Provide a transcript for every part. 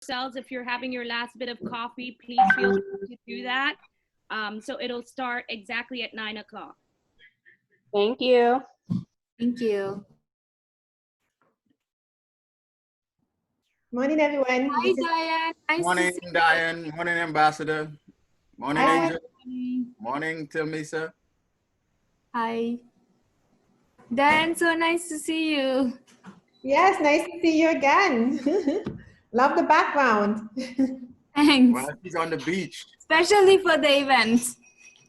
yourselves. If you're having your last bit of coffee, please feel free to do that. So it'll start exactly at 9 o'clock. Thank you. Thank you. Morning, everyone. Hi, Diane. Nice Morning, to see Diane. Morning, Ambassador. Morning, Hi. Angel. Morning, Tilmisa. Hi. Diane, so nice to see you. Yes, nice to see you again. Love the background. Thanks. Well, she's on the beach. Especially for the event.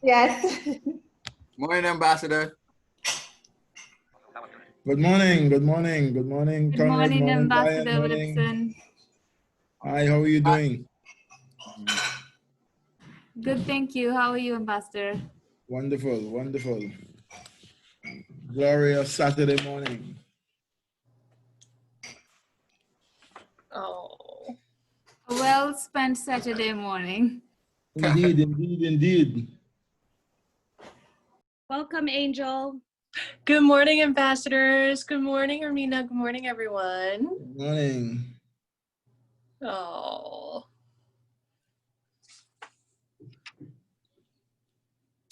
Yes. Morning, Ambassador. Good morning, good morning, good morning, Good Conrad. morning, Diane, Ambassador morning. Wilson. Hi, how are you doing? Good, thank you. How are you, Ambassador? Wonderful, wonderful. Glorious Saturday morning. Oh. A well-spent Saturday morning. Indeed, indeed, indeed. Welcome, Angel. Good morning, ambassadors. Good morning, Ermina. Good morning, everyone. Good morning. Oh.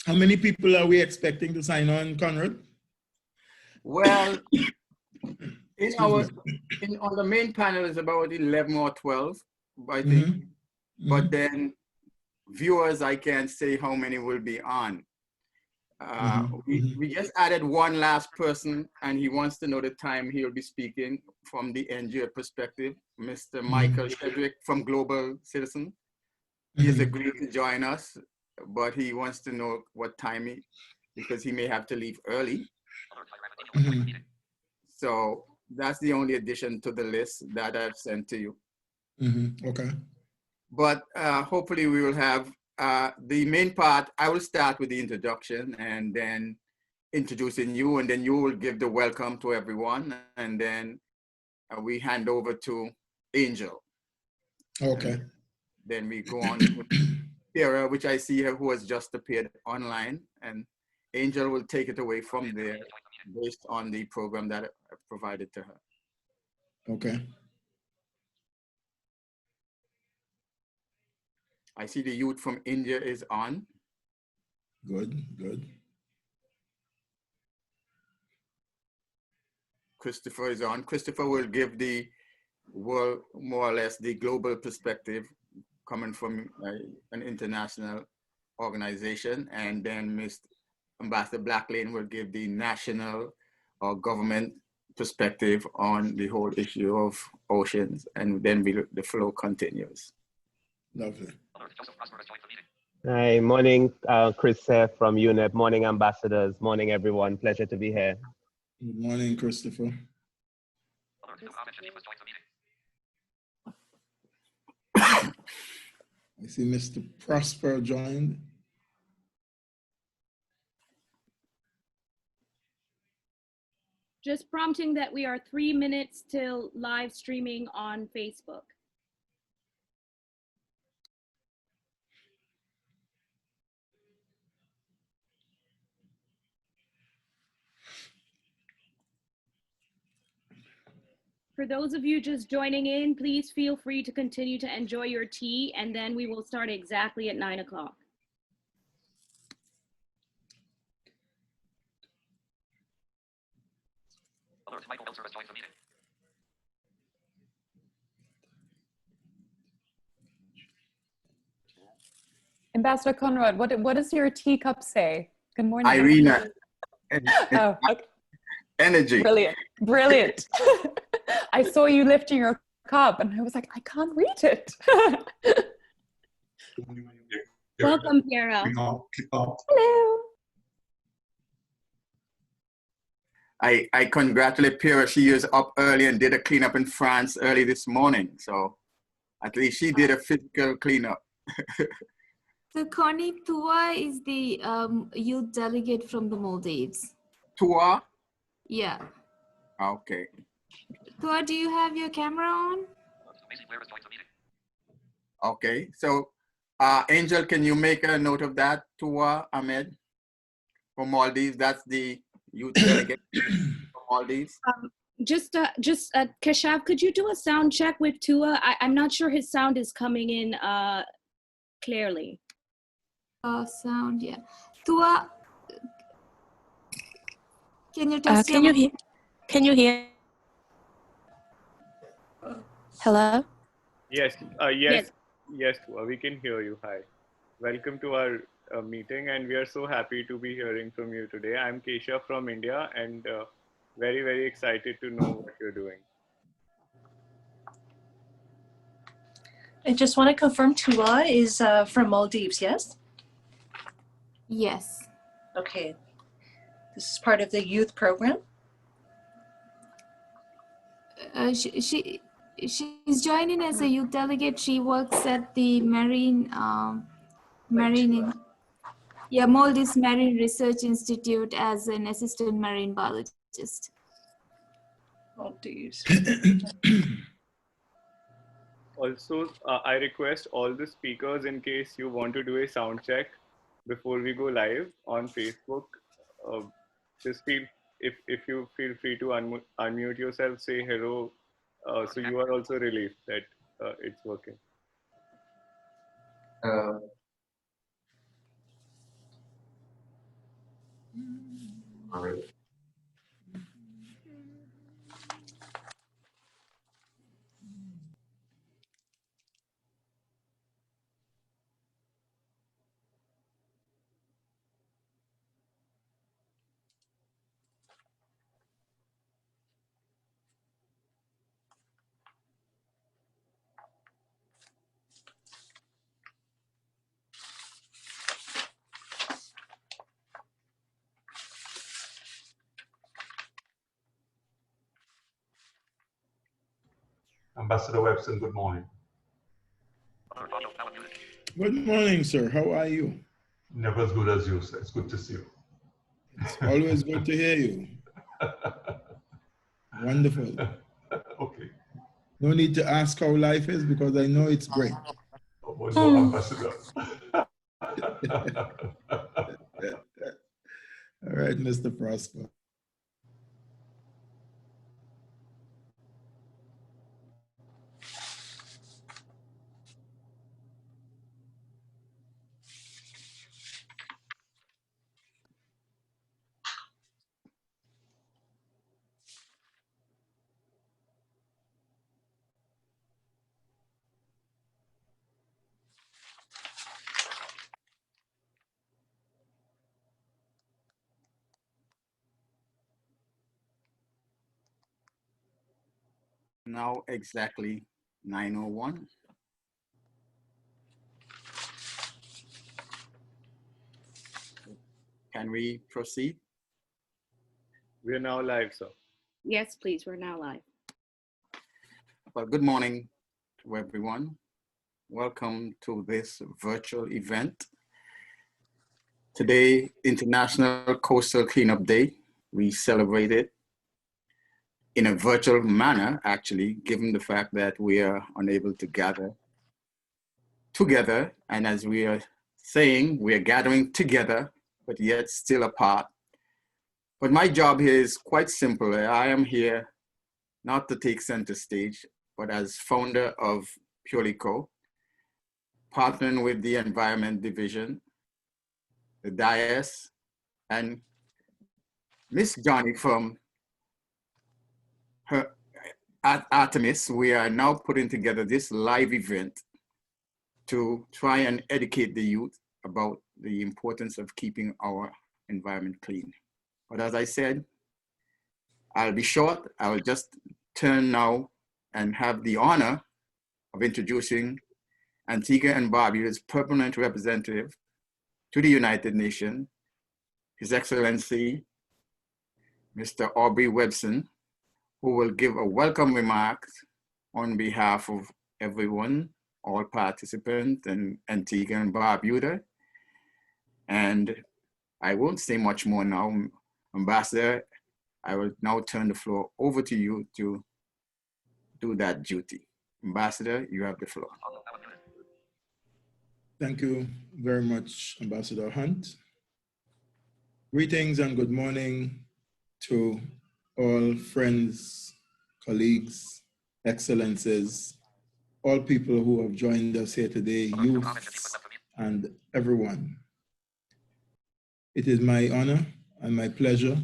How many people are we expecting to sign on, Conrad? Well, on the main panel is about 11 or 12, I think. But then viewers, I can't say how many will be on. We just added one last person, and he wants to know the time he'll be speaking from the NGO perspective, Mr. Michael Shedrick from Global Citizen. He has agreed to join us, but he wants to know what time because he may have to leave early. So that's the only addition to the list that I've sent to you. Okay. But hopefully we will have the main part. I will start with the introduction and then introducing you, and then you will give the welcome to everyone, and then we hand over to Angel. Okay. And then we go on to Pierre, which I see here, who has just appeared online, and Angel will take it away from there based on the program that I've provided to her. Okay. I see the youth from India is on. Good, good. Christopher is on. Christopher will give the world, more or less, the global perspective coming from an international organization. And then Mr. Ambassador Blacklane will give the national or government perspective on the whole issue of oceans. And then the flow continues. Lovely. Hi, morning, Chris from UNEP. Morning, ambassadors. Morning, everyone. Pleasure to be here. Good morning, Christopher. I see Mr. Prosper joined. Just prompting that we are 3 minutes till live streaming on Facebook. For those of you just joining in, please feel free to continue to enjoy your tea, and then we will start exactly at 9 o'clock. Ambassador Conrad, what does your teacup say? Good morning. Irina. Oh, okay. Energy. Brilliant, brilliant. I saw you lifting your cup and I was like, I can't read it. Welcome, Piera. Hello. I congratulate Pierre. She is up early and did a cleanup in France early this morning. So at least she did a physical cleanup. So Connie Tua is the youth delegate from the Maldives. Tua? Yeah. Okay. Tua, do you have your camera on? Okay. So Angel, can you make a note of that? Tua Ahmed from Maldives. That's the youth delegate from Maldives. Keshav, could you do a sound check with Tua? I'm not sure his sound is coming in clearly. Sound, yeah. Tua, can you test Can you hear? Can you hear? Hello? Yes, yes, we can hear you. Hi. Welcome to our meeting, and we are so happy to be hearing from you today. I'm Kesha from India, and very, very excited to know what you're doing. I just want to confirm Tua is from Maldives, yes? Yes. Okay. This is part of the youth program? She's joining as a youth delegate. She works at the Maldives Marine Research Institute as an assistant marine biologist. Maldives. Also, I request all the speakers, in case you want to do a sound check before we go live on Facebook, just if you feel free to unmute yourself, say hello, so you are also relieved that it's working. All right. Ambassador Webson, good morning. Good morning, sir. How are you? Never as good as you, sir. It's good to see you. It's always good to hear you. Wonderful. Okay. No need to ask how life is because I know it's great. Oh, well, no, Ambassador. All right, Mr. Prosper. Now exactly 9:01. Can we proceed? We are now live, sir. Yes, please. We're now live. Well, good morning to everyone. Welcome to this virtual event. Today, International Coastal Cleanup Day. We celebrate it in a virtual manner, actually, given the fact that we are unable to gather together. And as we are saying, we are gathering together, but yet still apart. But my job here is quite simple. I am here not to take center stage, but as founder of PurelyCoe, partnering with the Environment Division, the DIAS, and Miss Johnny from her Artemis. We are now putting together this live event to try and educate the youth about the importance of keeping our environment clean. But as I said, I'll be short. I will just turn now and have the honor of introducing Antigua and Barbuda's permanent representative to the United Nations, His Excellency, Mr. Aubrey Webson, who will give a welcome remark on behalf of everyone, all participants in Antigua and Barbuda. And I won't say much more now. Ambassador, I will now turn the floor over to you to do that duty. Ambassador, you have the floor. Thank you very much, Ambassador Hunt. Greetings and good morning to all friends, colleagues, excellencies, all people who have joined us here today, youth, and everyone. It is my honor and my pleasure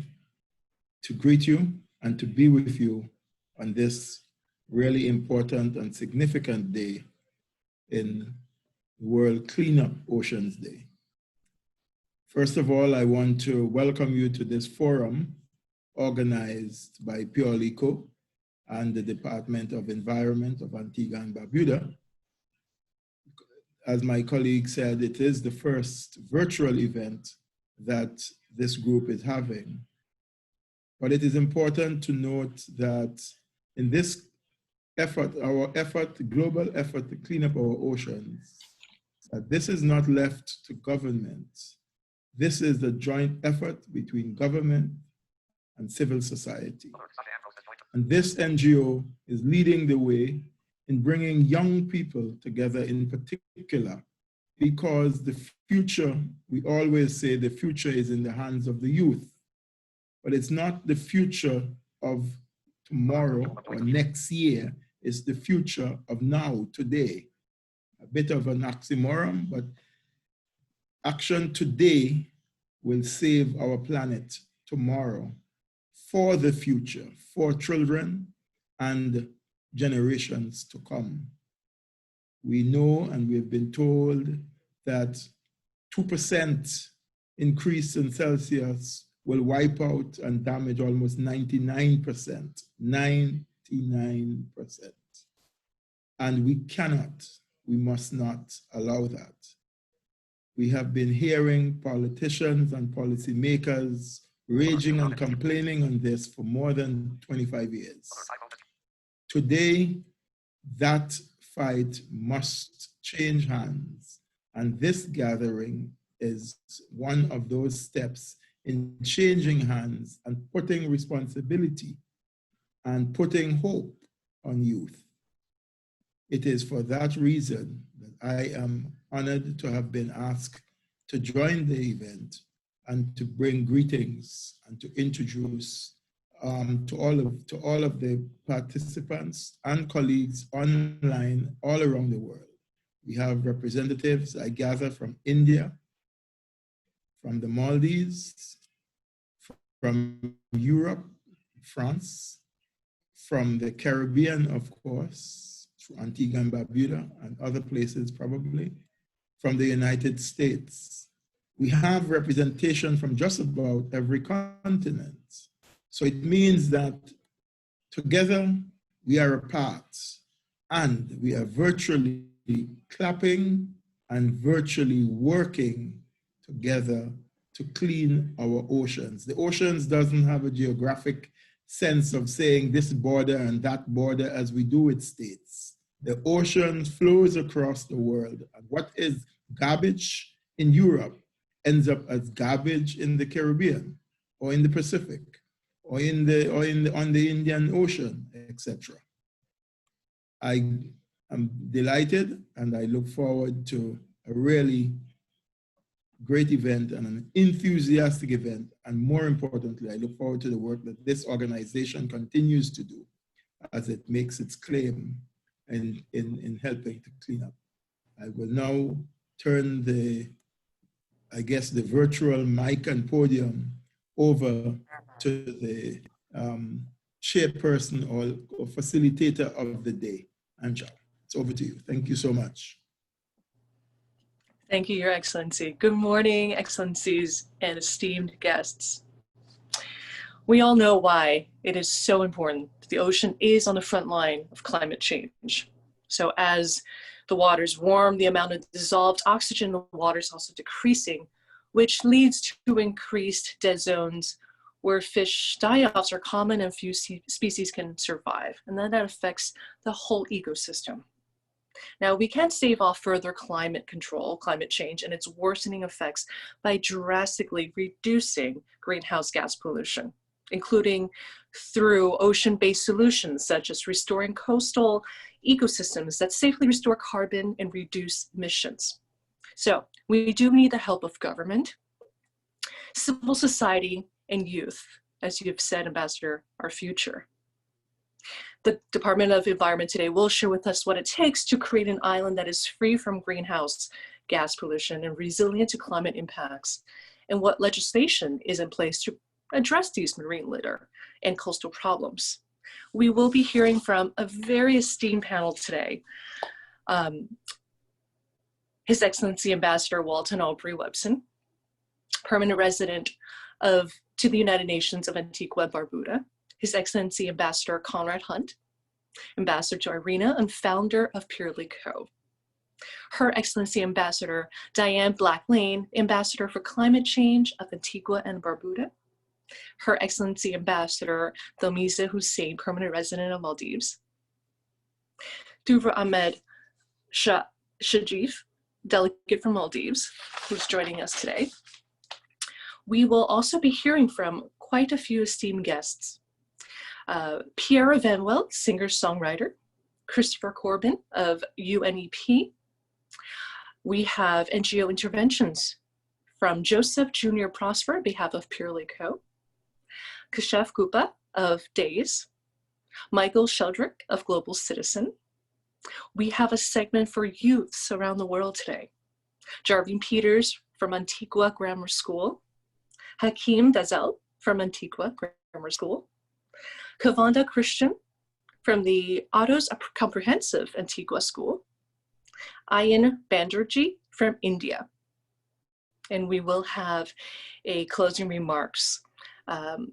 to greet you and to be with you on this really important and significant day in World Cleanup Oceans Day. First of all, I want to welcome you to this forum organized by PurelyCoe and the Department of Environment of Antigua and Barbuda. As my colleague said, it is the first virtual event that this group is having. But it is important to note that in this effort, our effort, global effort to clean up our oceans, that this is not left to government. This is a joint effort between government and civil society. And this NGO is leading the way in bringing young people together in particular, because the future, we always say the future is in the hands of the youth, but it's not the future of tomorrow or next year, it's the future of now, today. A bit of an oxymoron, but action today will save our planet tomorrow for the future, for children and generations to come. We know and we've been told that 2% increase in Celsius will wipe out and damage almost 99%, 99%. And we cannot, we must not allow that. We have been hearing politicians and policymakers raging and complaining on this for more than 25 years. Today, that fight must change hands, and this gathering is one of those steps in changing hands and putting responsibility and putting hope on youth. It is for that reason that I am honored to have been asked to join the event and to bring greetings and to introduce to all of the participants and colleagues online all around the world. We have representatives, I gather, from India, from the Maldives, from Europe, France, from the Caribbean, of course, through Antigua and Barbuda and other places probably, from the United States. We have representation from just about every continent. So it means that together we are a part, and we are virtually clapping and virtually working together to clean our oceans. The oceans doesn't have a geographic sense of saying this border and that border as we do with states. The ocean flows across the world, and what is garbage in Europe ends up as garbage in the Caribbean or in the Pacific or on the Indian Ocean, etc. I am delighted, and I look forward to a really great event and an enthusiastic event. And more importantly, I look forward to the work that this organization continues to do as it makes its claim in helping to clean up. I will now turn the virtual mic and podium over to the chairperson or facilitator of the day, Anja. It's over to you. Thank you so much. Thank you, Your Excellency. Good morning, Excellencies and esteemed guests. We all know why it is so important that the ocean is on the front line of climate change. So as the waters warm, the amount of dissolved oxygen in the water is also decreasing, which leads to increased dead zones where fish die-offs are common and few species can survive. And then that affects the whole ecosystem. Now, we can't stave off further climate change, and its worsening effects by drastically reducing greenhouse gas pollution, including through ocean-based solutions such as restoring coastal ecosystems that safely restore carbon and reduce emissions. So we do need the help of government, civil society, and youth as you have said, Ambassador, our future. The Department of Environment today will share with us what it takes to create an island that is free from greenhouse gas pollution and resilient to climate impacts, and what legislation is in place to address these marine litter and coastal problems. We will be hearing from a very esteemed panel today. His Excellency Ambassador Walton Aubrey-Webson, permanent resident to the United Nations of Antigua and Barbuda, His Excellency Ambassador Conrod Hunte, Ambassador to Irina and founder of PurelyCoe, Her Excellency Ambassador Diane Black-Lane, Ambassador for Climate Change of Antigua and Barbuda, Her Excellency Ambassador Thelmisa Hussein, permanent resident of Maldives, Duvra Ahmed Shajif, delegate from Maldives, who's joining us today. We will also be hearing from quite a few esteemed guests. Pierre Vanwell, singer-songwriter, Christopher Corbin of UNEP. We have NGO interventions from Joseph Jr. Prosper on behalf of PurelyCoe, Kashef Gupa of DAYS, Michael Sheldrick of Global Citizen. We have a segment for youths around the world today. Jarvin Peters from Antigua Grammar School, Hakeem Dazel from Antigua Grammar School, Kavanda Christian from the Autos Comprehensive Antigua School, Ayan Banderji from India. And we will have a closing remarks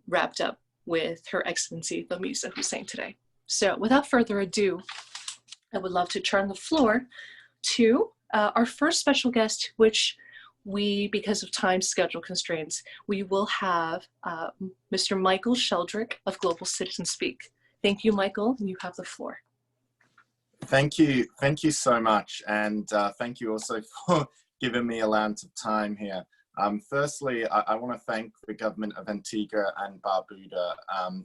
wrapped up with Her Excellency Thelmisa Hussein today. So without further ado, I would love to turn the floor to our first special guest, which we, because of time schedule constraints, we will have Mr. Michael Sheldrick of Global Citizen speak. Thank you, Michael. You have the floor. Thank you so much. And thank you also for giving me a allowance of time here. Firstly, I want to thank the government of Antigua and Barbuda.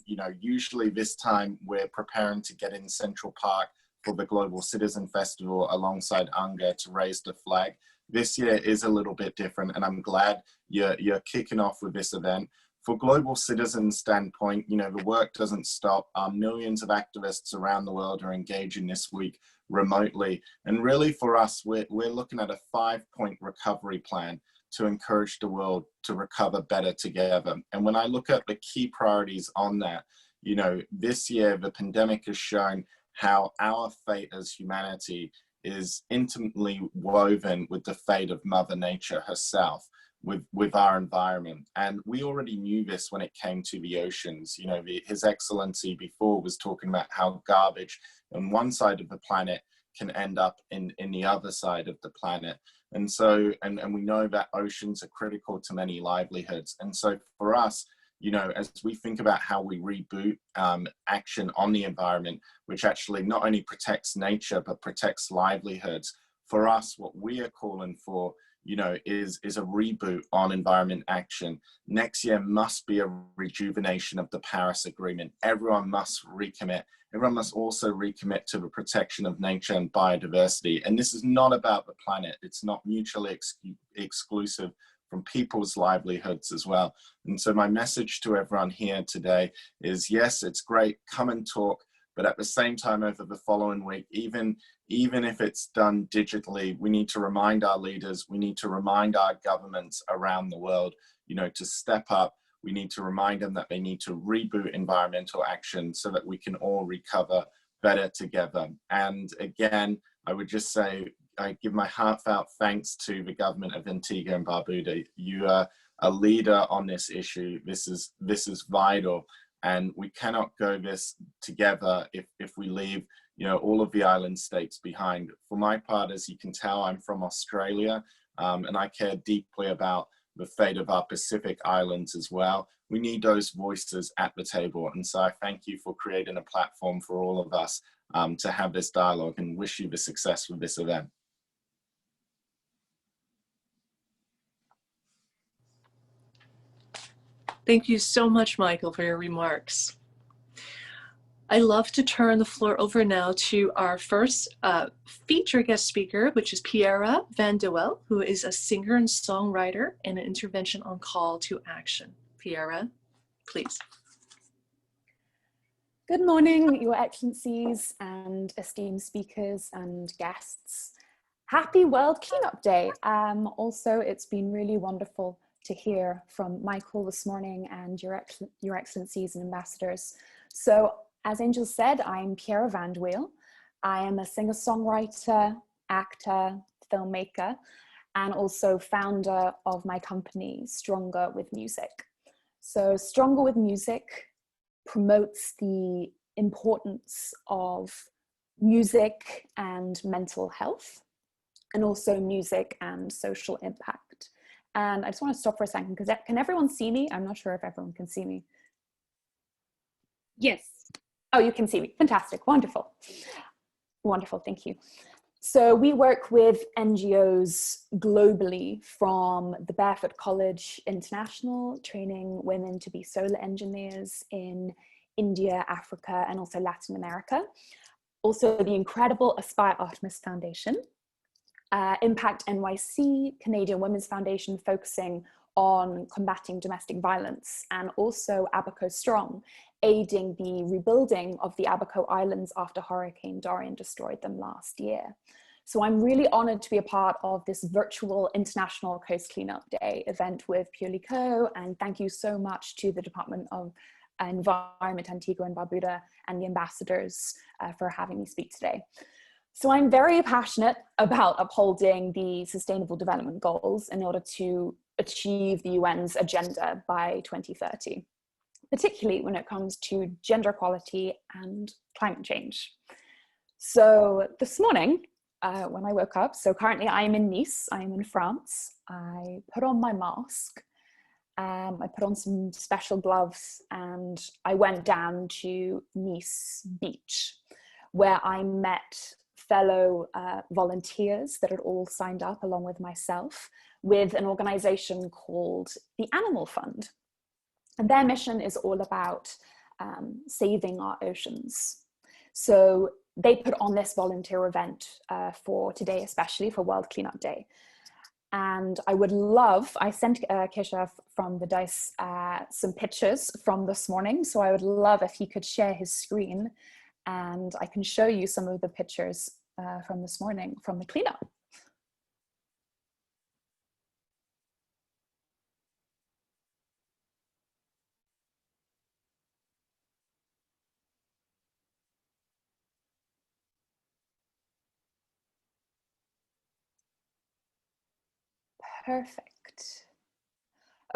You know, usually this time we're preparing to get in Central Park for the Global Citizen Festival alongside UNGA to raise the flag. This year is a little bit different, and I'm glad you're kicking off with this event. For Global Citizen standpoint, you know, the work doesn't stop. Millions of activists around the world are engaging this week remotely. And really for us, we're looking at a 5-point recovery plan to encourage the world to recover better together. And when I look at the key priorities on that, you know, this year the pandemic has shown how our fate as humanity is intimately woven with the fate of Mother Nature herself, with our environment. And we already knew this when it came to the oceans. You know, His Excellency before was talking about how garbage on one side of the planet can end up in the other side of the planet. And so, and we know that oceans are critical to many livelihoods. And so for us, you know, as we think about how we reboot action on the environment, which actually not only protects nature, but protects livelihoods, for us, what we are calling for, you know, is a reboot on environment action. Next year must be a rejuvenation of the Paris Agreement. Everyone must recommit. Everyone must also recommit to the protection of nature and biodiversity. And this is not about the planet. It's not mutually exclusive from people's livelihoods as well. And so my message to everyone here today is, yes, it's great, come and talk, but at the same time over the following week, even if it's done digitally, we need to remind our leaders, we need to remind our governments around the world, you know, to step up. We need to remind them that they need to reboot environmental action so that we can all recover better together. And again, I would just say, I give my heartfelt thanks to the government of Antigua and Barbuda. You are a leader on this issue. This is vital, and we cannot go this together if we leave, you know, all of the island states behind. For my part, as you can tell, I'm from Australia, and I care deeply about the fate of our Pacific islands as well. We need those voices at the table, and so I thank you for creating a platform for all of us to have this dialogue, and wish you the success with this event. Thank you so much, Michael, for your remarks. I love to turn the floor over now to our first feature guest speaker, which is Pierre Vanwell, who is a singer and songwriter and an intervention on call to action. Pierre, please. Good morning, Your Excellencies and esteemed speakers and guests. Happy World Cleanup Day. Also, it's been really wonderful to hear from Michael this morning and Your Excellencies and ambassadors. So, as Angel said, I'm Piera Vandweel. I am a singer-songwriter, actor, filmmaker, and also founder of my company, Stronger with Music. So Stronger with Music promotes the importance of music and mental health, and also music and social impact. And I just want to stop for a second, because can everyone see me? I'm not sure if everyone can see me. Yes. Oh, you can see me. Fantastic. Wonderful. Wonderful. Thank you. So we work with NGOs globally, from the Barefoot College International, training women to be solar engineers in India, Africa, and also Latin America. Also the incredible Aspire Artemis Foundation, Impact NYC, Canadian Women's Foundation, focusing on combating domestic violence, and also Abaco Strong, aiding the rebuilding of the Abaco Islands after Hurricane Dorian destroyed them last year. So I'm really honored to be a part of this virtual International Coast Cleanup Day event with PurelyCoe, and thank you so much to the Department of Environment, Antigua and Barbuda, and the ambassadors for having me speak today. So I'm very passionate about upholding the Sustainable Development Goals in order to achieve the UN's agenda by 2030. Particularly when it comes to gender equality and climate change. So this morning, when I woke up, so currently I'm in Nice, I'm in France, I put on my mask, I put on some special gloves, and I went down to Nice Beach, where I met fellow volunteers that had all signed up along with myself with an organization called the Animal Fund. And their mission is all about saving our oceans. So they put on this volunteer event for today, especially for World Cleanup Day. And I would love, I sent Keshav from the DICE some pictures from this morning. So I would love if he could share his screen, and I can show you some of the pictures from this morning from the cleanup. Perfect.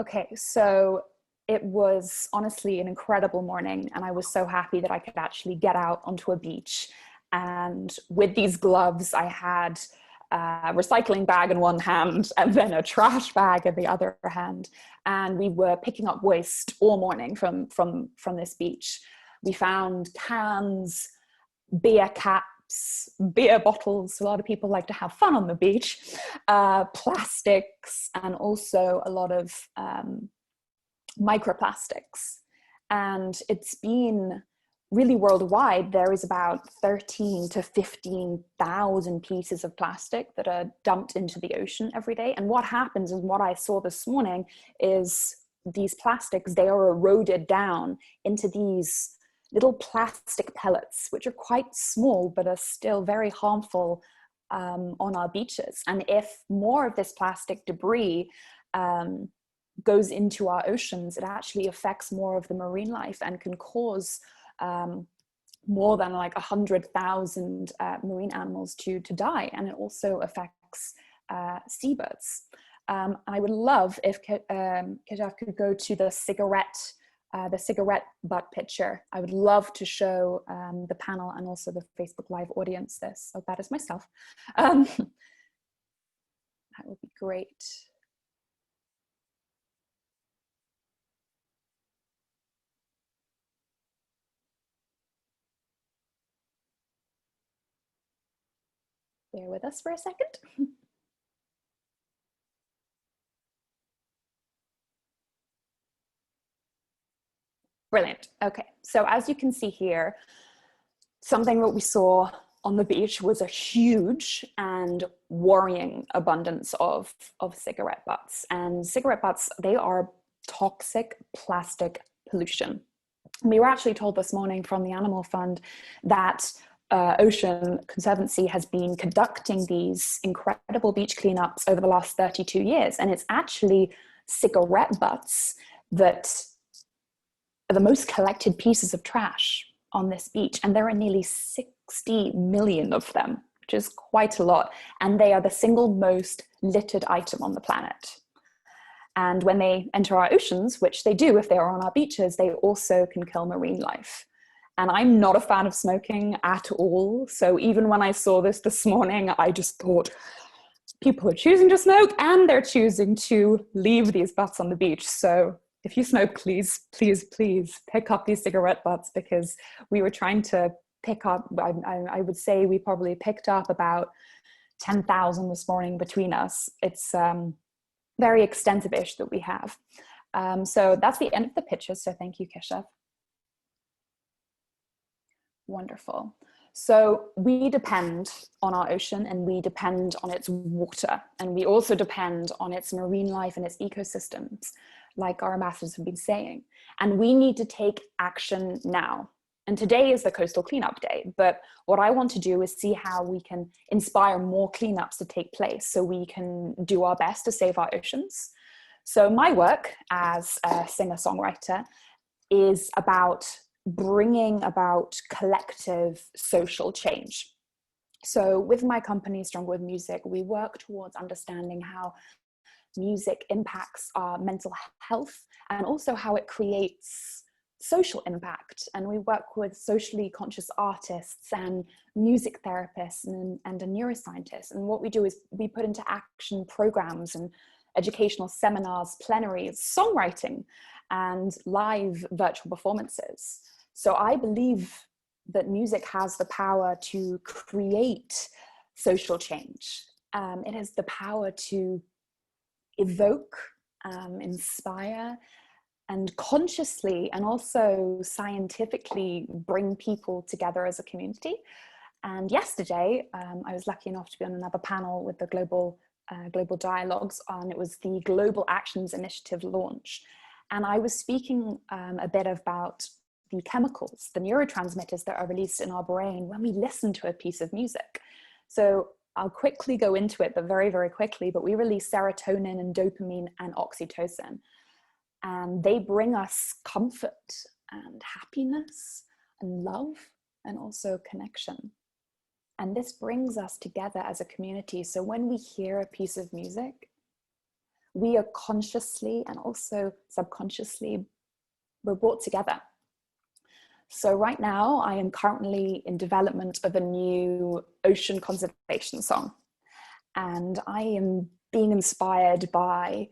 Okay, so it was honestly an incredible morning, and I was so happy that I could actually get out onto a beach. And with these gloves, I had a recycling bag in one hand and then a trash bag in the other hand. And we were picking up waste all morning from this beach. We found cans, beer caps, beer bottles. A lot of people like to have fun on the beach, plastics, and also a lot of microplastics. And it's been really worldwide. There is about 13 to 15,000 pieces of plastic that are dumped into the ocean every day. And what happens, and what I saw this morning, is these plastics, they are eroded down into these little plastic pellets, which are quite small, but are still very harmful on our beaches. And if more of this plastic debris goes into our oceans, it actually affects more of the marine life and can cause more than like 100,000 marine animals to die. And it also affects seabirds. I would love if Kajaf could go to the cigarette butt picture. I would love to show the panel and also the Facebook Live audience this. So that is myself. That would be great. Bear with us for a second. Brilliant. Okay, so as you can see here, something that we saw on the beach was a huge and worrying abundance of cigarette butts. And cigarette butts, they are toxic plastic pollution. We were actually told this morning from the Animal Fund that Ocean Conservancy has been conducting these incredible beach cleanups over the last 32 years. And it's actually cigarette butts that are the most collected pieces of trash on this beach. And there are nearly 60 million of them, which is quite a lot. And they are the single most littered item on the planet. And when they enter our oceans, which they do if they are on our beaches, they also can kill marine life. And I'm not a fan of smoking at all. So even when I saw this morning, I just thought, people are choosing to smoke and they're choosing to leave these butts on the beach. So if you smoke, please, please, please pick up these cigarette butts, because we were trying to pick up, I would say we probably picked up about 10,000 this morning between us. It's very extensive-ish that we have. So that's the end of the pictures. So thank you, Keshav. Wonderful. So we depend on our ocean, and we depend on its water, and we also depend on its marine life and its ecosystems, like our ambassadors have been saying. And we need to take action now. And today is the Coastal Cleanup Day, but what I want to do is see how we can inspire more cleanups to take place so we can do our best to save our oceans. So my work as a singer-songwriter is about bringing about collective social change. So with my company, Stronger with Music, we work towards understanding how music impacts our mental health and also how it creates social impact. And we work with socially conscious artists and music therapists and a neuroscientist. And what we do is we put into action programs and educational seminars, plenaries, songwriting, and live virtual performances. So I believe that music has the power to create social change. It has the power to evoke, inspire, and consciously and also scientifically bring people together as a community. And yesterday, I was lucky enough to be on another panel with the Global Dialogues, and it was the Global Actions Initiative launch. And I was speaking a bit about the chemicals, the neurotransmitters that are released in our brain when we listen to a piece of music. So I'll quickly go into it, but very, very quickly, but we release serotonin and dopamine and oxytocin. And they bring us comfort and happiness and love and also connection. And this brings us together as a community. So when we hear a piece of music, we are consciously and also subconsciously, we're brought together. So right now I am currently in development of a new ocean conservation song. And I am being inspired by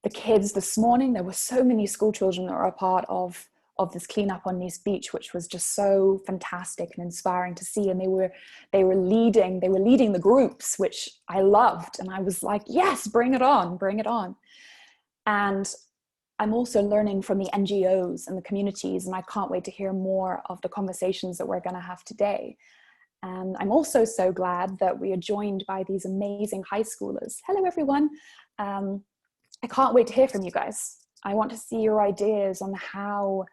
the kids this morning. There were so many school children that were a part of this cleanup on Nice Beach, which was just so fantastic and inspiring to see. And they were leading the groups, which I loved. And I was like, yes, bring it on, bring it on. And I'm also learning from the NGOs and the communities, and I can't wait to hear more of the conversations that we're going to have today. And I'm also so glad that we are joined by these amazing high schoolers. Hello, everyone. I can't wait to hear from you guys. I want to see your ideas on how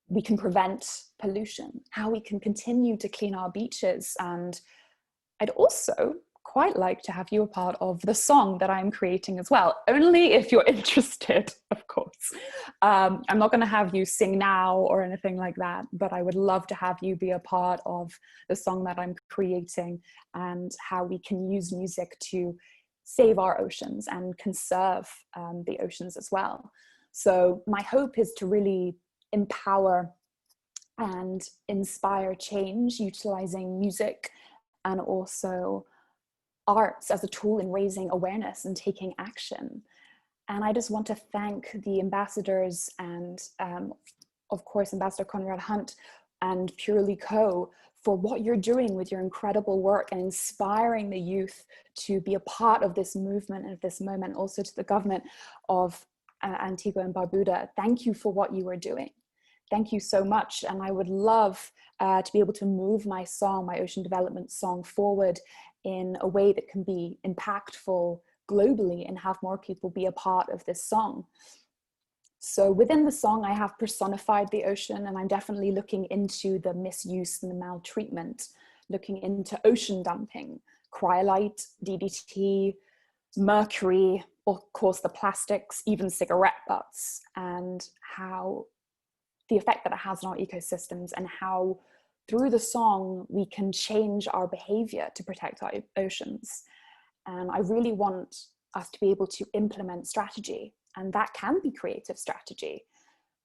we can prevent pollution, how we can continue to clean our beaches. And I'd also quite like to have you a part of the song that I'm creating as well, only if you're interested, of course. I'm not going to have you sing now or anything like that, but I would love to have you be a part of the song that I'm creating and how we can use music to save our oceans and conserve the oceans as well. So my hope is to really empower and inspire change, utilizing music and also arts as a tool in raising awareness and taking action. And I just want to thank the ambassadors and of course Ambassador Conrod Hunte and PurelyCoe for what you're doing with your incredible work and inspiring the youth to be a part of this movement and of this moment. Also to the government of Antigua and Barbuda, thank you for what you are doing. Thank you so much. And I would love to be able to move my song, my ocean development song, forward in a way that can be impactful globally and have more people be a part of this song. So within the song, I have personified the ocean, and I'm definitely looking into the misuse and the maltreatment, looking into ocean dumping, cryolite, DDT, mercury, of course the plastics, even cigarette butts, and how the effect that it has on our ecosystems, and how through the song we can change our behavior to protect our oceans. And I really want us to be able to implement strategy, and that can be creative strategy,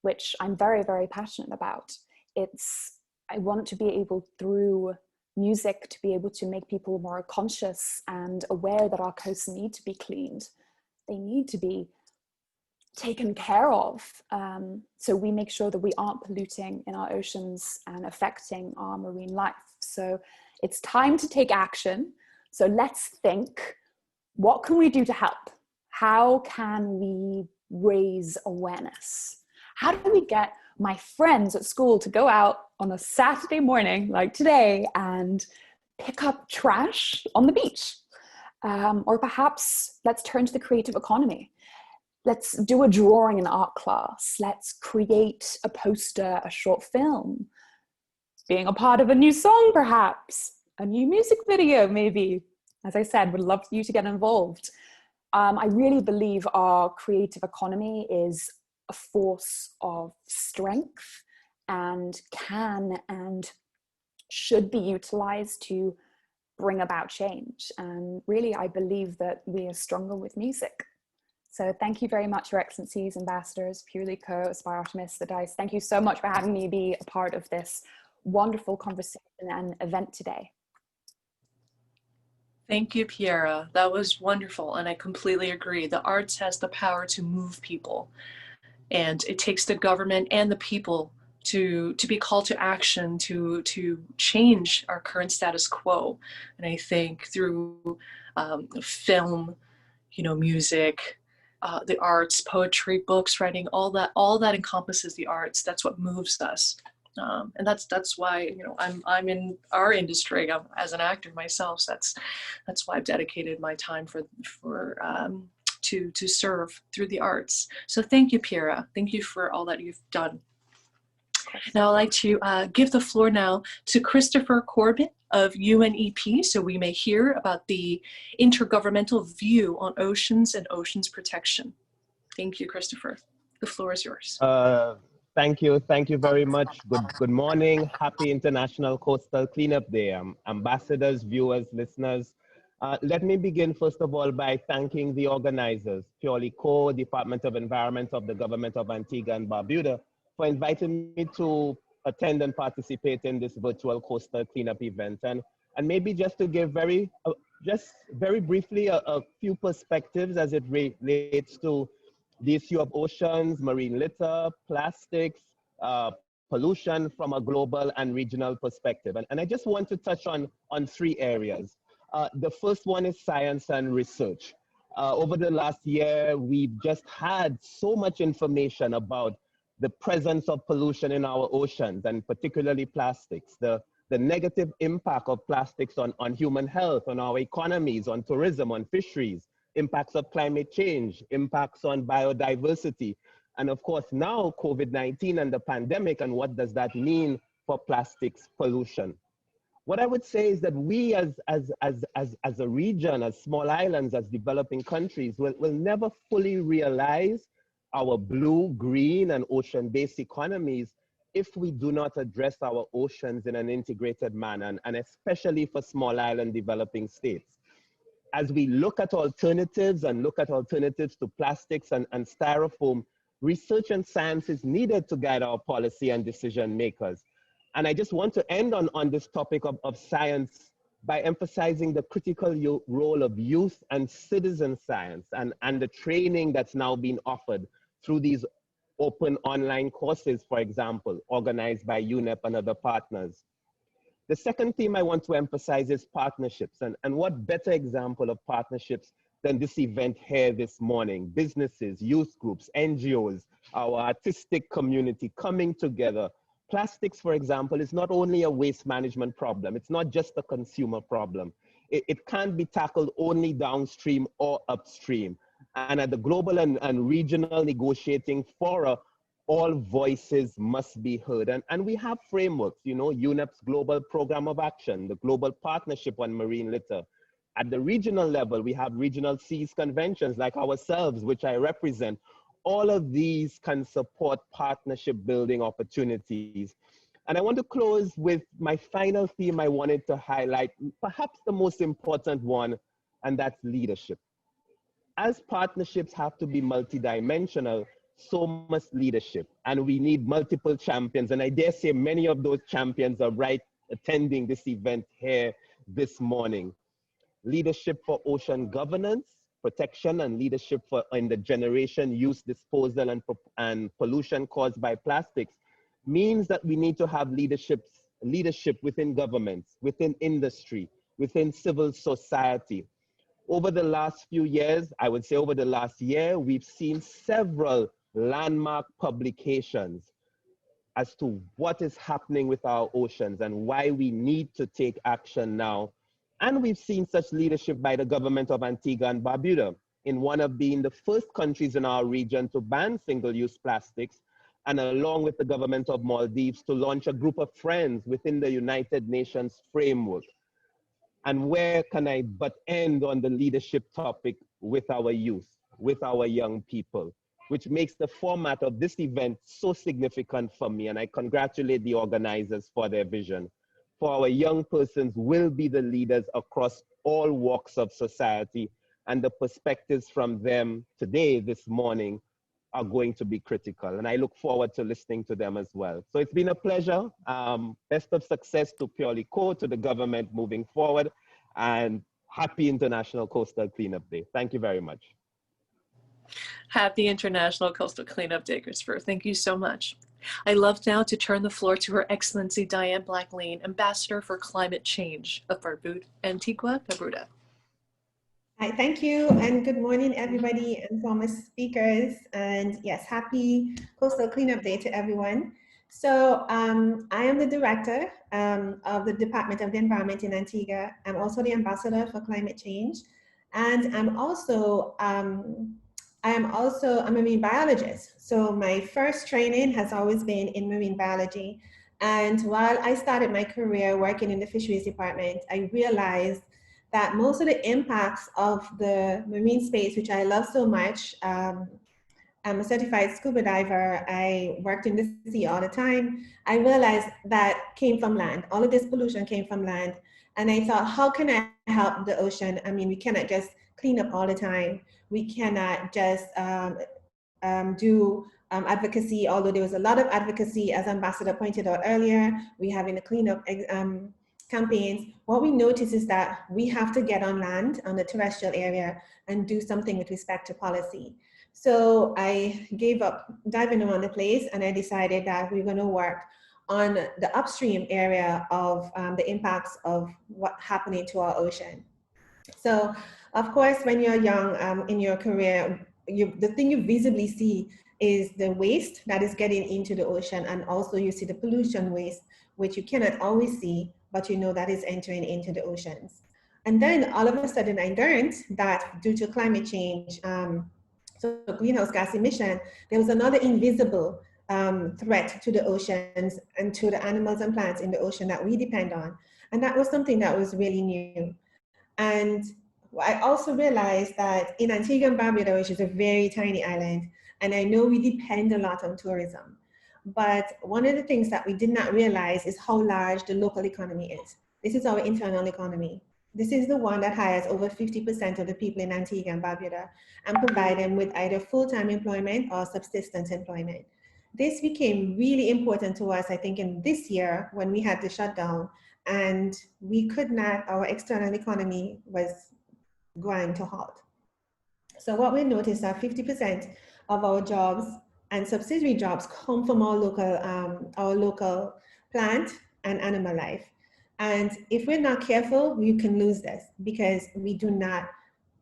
which I'm very, very passionate about. I want to be able, through music, to be able to make people more conscious and aware that our coasts need to be cleaned. They need to be taken care of. So we make sure that we aren't polluting in our oceans and affecting our marine life. So it's time to take action. So let's think, what can we do to help? How can we raise awareness? How do we get my friends at school to go out on a Saturday morning like today and pick up trash on the beach? Or perhaps let's turn to the creative economy. Let's do a drawing in art class. Let's create a poster, a short film, being a part of a new song, perhaps, a new music video, maybe. As I said, would love you to get involved. I really believe our creative economy is a force of strength and can and should be utilized to bring about change. And really, I believe that we are stronger with music. So thank you very much, Your Excellencies, Ambassadors, PurelyCoe, Aspire Artemis, the DICE. Thank you so much for having me be a part of this wonderful conversation and event today. Thank you, Piera. That was wonderful, and I completely agree. The arts has the power to move people, and it takes the government and the people to be called to action to change our current status quo. And I think through film, music, the arts, poetry, books, writing, all that encompasses the arts. That's what moves us. And that's why I'm in our industry as an actor myself. So that's why I've dedicated my time to serve through the arts. So thank you, Piera. Thank you for all that you've done. Now I'd like to give the floor now to Christopher Corbett of UNEP, so we may hear about the intergovernmental view on oceans and oceans protection. Thank you, Christopher. The floor is yours. Thank you very much. Good morning. Happy International Coastal Cleanup Day. Ambassadors, viewers, listeners. Let me begin first of all by thanking the organizers, PurelyCoe, Department of Environment of the Government of Antigua and Barbuda, for inviting me to attend and participate in this virtual coastal cleanup event. And maybe just to give very briefly a few perspectives as it relates to the issue of oceans, marine litter, plastics, pollution from a global and regional perspective. And I just want to touch on three areas. The first one is science and research. Over the last year, we've just had so much information about the presence of pollution in our oceans, and particularly plastics, the negative impact of plastics on human health, on our economies, on tourism, on fisheries, impacts of climate change, impacts on biodiversity, and of course now COVID-19 and the pandemic, and what does that mean for plastics pollution. What I would say is that we as a region, as small islands, as developing countries, will never fully realize our blue, green, and ocean-based economies if we do not address our oceans in an integrated manner, and especially for small island developing states. As we look at alternatives to plastics and styrofoam, research and science is needed to guide our policy and decision makers. And I just want to end on this topic of science by emphasizing the critical role of youth and citizen science and the training that's now being offered through these open online courses, for example, organized by UNEP and other partners. The second theme I want to emphasize is partnerships. And what better example of partnerships than this event here this morning? Businesses, youth groups, NGOs, our artistic community coming together. Plastics, for example, is not only a waste management problem. It's not just a consumer problem. It can't be tackled only downstream or upstream. And at the global and regional negotiating fora, all voices must be heard. And we have frameworks, you know, UNEP's Global Program of Action, the Global Partnership on Marine Litter. At the regional level, we have regional seas conventions like ourselves, which I represent. All of these can support partnership building opportunities. And I want to close with my final theme I wanted to highlight, perhaps the most important one, and that's leadership. As partnerships have to be multidimensional, so must leadership. And we need multiple champions. And I dare say many of those champions are right attending this event here this morning. Leadership for ocean governance, protection, and leadership in the generation, use, disposal, and pollution caused by plastics means that we need to have leadership within governments, within industry, within civil society. Over the last few years, I would say over the last year, we've seen several landmark publications as to what is happening with our oceans and why we need to take action now. And we've seen such leadership by the government of Antigua and Barbuda, in one of being the first countries in our region to ban single-use plastics, and along with the government of Maldives to launch a group of friends within the United Nations framework. And where can I but end on the leadership topic with our youth, with our young people, which makes the format of this event so significant for me. And I congratulate the organizers for their vision. For our young persons will be the leaders across all walks of society, and the perspectives from them today, this morning, are going to be critical. And I look forward to listening to them as well. So it's been a pleasure. Best of success to PurelyCoe, to the government moving forward, and happy International Coastal Cleanup Day. Thank you very much. Happy International Coastal Cleanup Day, Christopher. Thank you so much. I'd love now to turn the floor to Her Excellency Diane Black-Lane, Ambassador for Climate Change of Barbuda, Antigua, Barbuda. Hi, thank you, and good morning, everybody, and former speakers. And yes, happy Coastal Cleanup Day to everyone. So I am the director of the Department of the Environment in Antigua. I'm also the ambassador for climate change, and I'm also a marine biologist. So my first training has always been in marine biology. And while I started my career working in the fisheries department, I realized that most of the impacts of the marine space, which I love so much, I'm a certified scuba diver, I worked in the sea all the time, I realized that came from land. All of this pollution came from land. And I thought, how can I help the ocean? I mean, we cannot just clean up all the time. We cannot just do advocacy, although there was a lot of advocacy, as Ambassador pointed out earlier. We having the cleanup campaigns. What we notice is that we have to get on land, on the terrestrial area, and do something with respect to policy. So I gave up diving around the place, and I decided that we're going to work on the upstream area of the impacts of what's happening to our ocean. So, of course, when you're young in your career, the thing you visibly see is the waste that is getting into the ocean, and also you see the pollution waste, which you cannot always see, but you know that is entering into the oceans. And then all of a sudden I learned that due to climate change, so greenhouse gas emission, there was another invisible threat to the oceans and to the animals and plants in the ocean that we depend on. And that was something that was really new. And I also realized that in Antigua and Barbuda, which is a very tiny island, and I know we depend a lot on tourism, but one of the things that we did not realize is how large the local economy is. This is our internal economy. This is the one that hires over 50% of the people in Antigua and Barbuda and provide them with either full-time employment or subsistence employment. This became really important to us, I think, in this year when we had the shutdown, and we could not, our external economy was going to halt. So what we noticed that 50% of our jobs and subsidiary jobs come from our local plant and animal life. And if we're not careful, we can lose this because we do not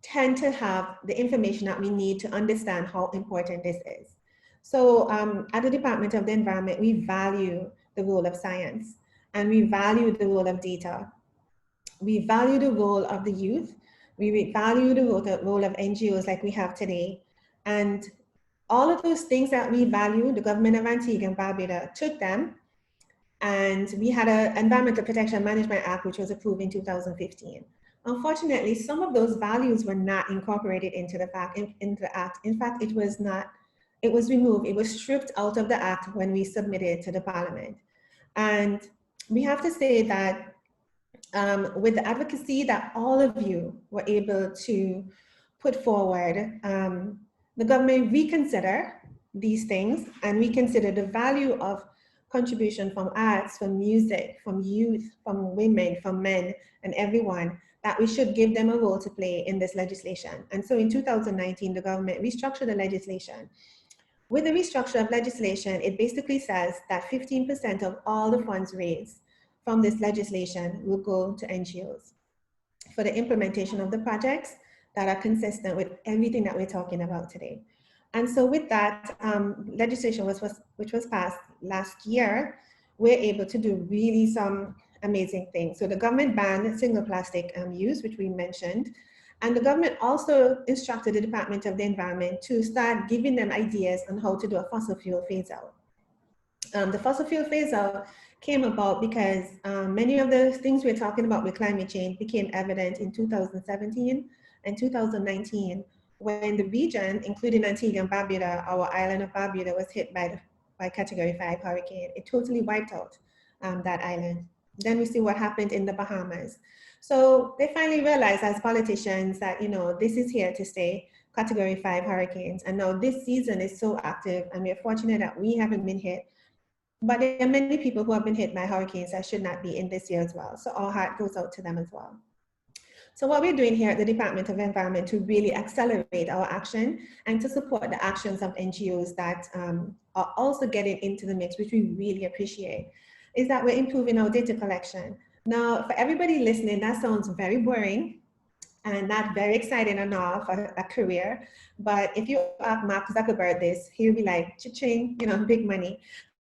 tend to have the information that we need to understand how important this is. So at the Department of the Environment, we value the role of science, and we value the role of data. We value the role of the youth, We value the role of NGOs like we have today. And all of those things that we value, the government of Antigua and Barbuda took them, and we had an Environmental Protection Management Act, which was approved in 2015. Unfortunately, some of those values were not incorporated into the act. In fact, it was not. It was removed. It was stripped out of the act when we submitted to the Parliament. And we have to say that with the advocacy that all of you were able to put forward, the government reconsider these things and reconsider the value of contribution from arts, from music, from youth, from women, from men, and everyone, that we should give them a role to play in this legislation. And so in 2019, the government restructured the legislation. With the restructure of legislation, it basically says that 15% of all the funds raised from this legislation will go to NGOs for the implementation of the projects that are consistent with everything that we're talking about today. And so with that legislation which was passed last year, we're able to do really some amazing things. So the government banned single plastic use, which we mentioned, and the government also instructed the Department of the Environment to start giving them ideas on how to do a fossil fuel phase out. The fossil fuel phase out came about because many of the things we're talking about with climate change became evident in 2017 and 2019, when the region, including Antigua and Barbuda, our island of Barbuda, was hit by Category 5 hurricane. It totally wiped out that island. Then we see what happened in the Bahamas. So they finally realized as politicians that, you know, this is here to stay, Category 5 hurricanes. And now this season is so active, and we're fortunate that we haven't been hit. But there are many people who have been hit by hurricanes that should not be in this year as well. So our heart goes out to them as well. So what we're doing here at the Department of Environment to really accelerate our action and to support the actions of NGOs that are also getting into the mix, which we really appreciate, is that we're improving our data collection. Now, for everybody listening, that sounds very boring and not very exciting enough for a career. But if you ask Mark Zuckerberg this, he'll be like, cha-ching, you know, big money.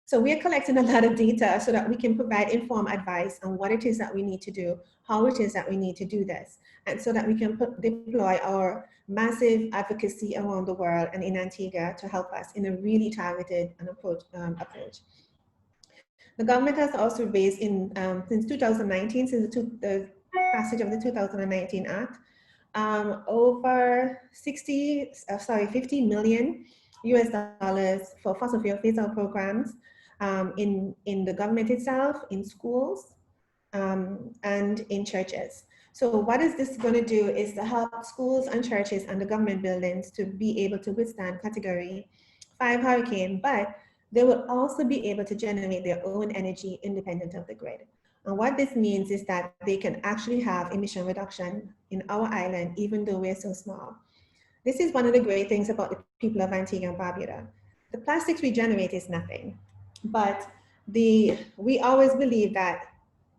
So we're collecting a lot of data so that we can provide informed advice on what it is that we need to do, how it is that we need to do this, and so that we can deploy our massive advocacy around the world and in Antigua to help us in a really targeted approach. The government has also raised since 2019, since the passage of the 2019 Act, over $50 million for fossil fuel phase-out programs in the government itself, in schools, and in churches. So what is this going to do is to help schools and churches and the government buildings to be able to withstand Category 5 hurricane, but they will also be able to generate their own energy independent of the grid. And what this means is that they can actually have emission reduction in our island, even though we're so small. This is one of the great things about the people of Antigua and Barbuda. The plastics we generate is nothing, but we always believe that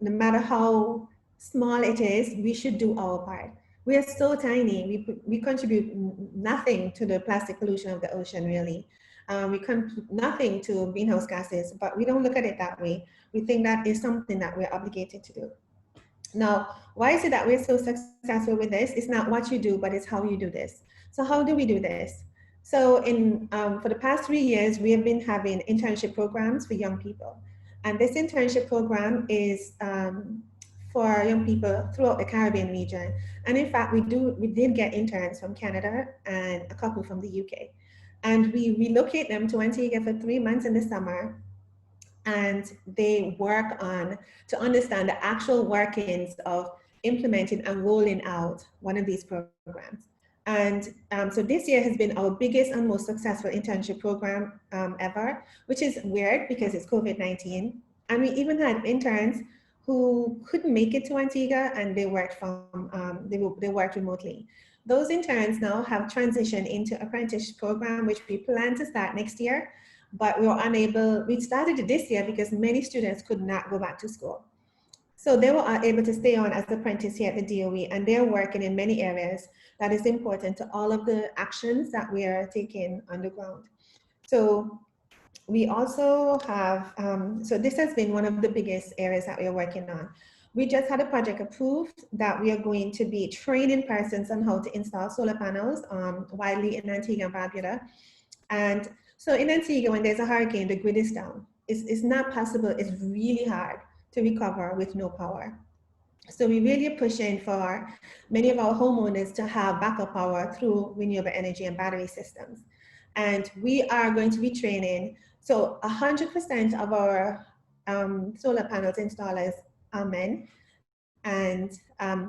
no matter how small it is, we should do our part. We are so tiny, we contribute nothing to the plastic pollution of the ocean, really. We contribute nothing to greenhouse gases, but we don't look at it that way. We think that is something that we're obligated to do. Now, why is it that we're so successful with this? It's not what you do, but it's how you do this. So how do we do this? So for the past 3 years, we have been having internship programs for young people. And this internship program is for young people throughout the Caribbean region. And in fact, we did get interns from Canada and a couple from the UK. And we relocate them to Antigua for 3 months in the summer. And they work to understand the actual workings of implementing and rolling out one of these programs. And so this year has been our biggest and most successful internship program ever, which is weird because it's COVID-19. And we even had interns who couldn't make it to Antigua, and they worked they worked remotely. Those interns now have transitioned into apprenticeship program, which we plan to start next year, but we were unable. We started it this year because many students could not go back to school. So they were able to stay on as apprentices here at the DOE, and they're working in many areas that is important to all of the actions that we are taking on the ground. So we also have, so this has been one of the biggest areas that we are working on. we just had a project approved that we are going to be training persons on how to install solar panels widely in Antigua and Barbuda. And so in Antigua, when there's a hurricane, the grid is down. It's not possible, it's really hard to recover with no power. So we really are pushing for many of our homeowners to have backup power through renewable energy and battery systems. And we are going to be training, so 100% of our solar panels installers are men. And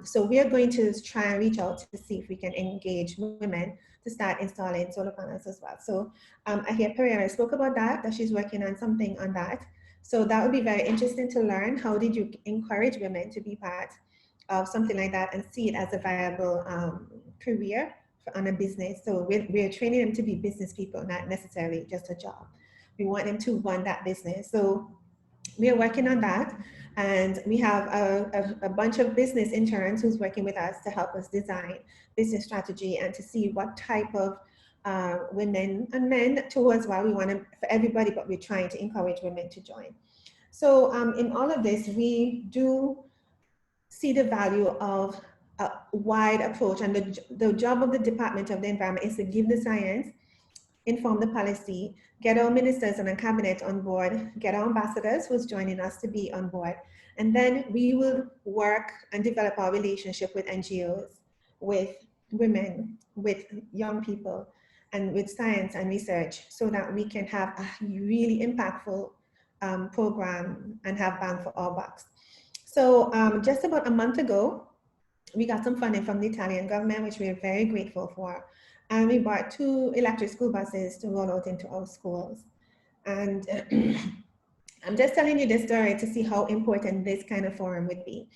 so we are going to try and reach out to see if we can engage women to start installing solar panels as well. So I hear Pereira spoke about that she's working on something on that. So that would be very interesting to learn. How did you encourage women to be part of something like that and see it as a viable career on a business? So we're training them to be business people, not necessarily just a job. We want them to run that business. So we are working on that. And we have a bunch of business interns who's working with us to help us design business strategy and to see what type of women and men too as well. We want to, for everybody, but we're trying to encourage women to join. So in all of this, we do see the value of a wide approach, and the job of the Department of the Environment is to give the science, inform the policy, get our ministers and our cabinet on board, get our ambassadors who's joining us to be on board. And then we will work and develop our relationship with NGOs, with women, with young people, and with science and research, so that we can have a really impactful program and have bang for our bucks. So just about a month ago, we got some funding from the Italian government, which we are very grateful for. And we bought 2 electric school buses to roll out into our schools. And I'm just telling you this story to see how important this kind of forum would be.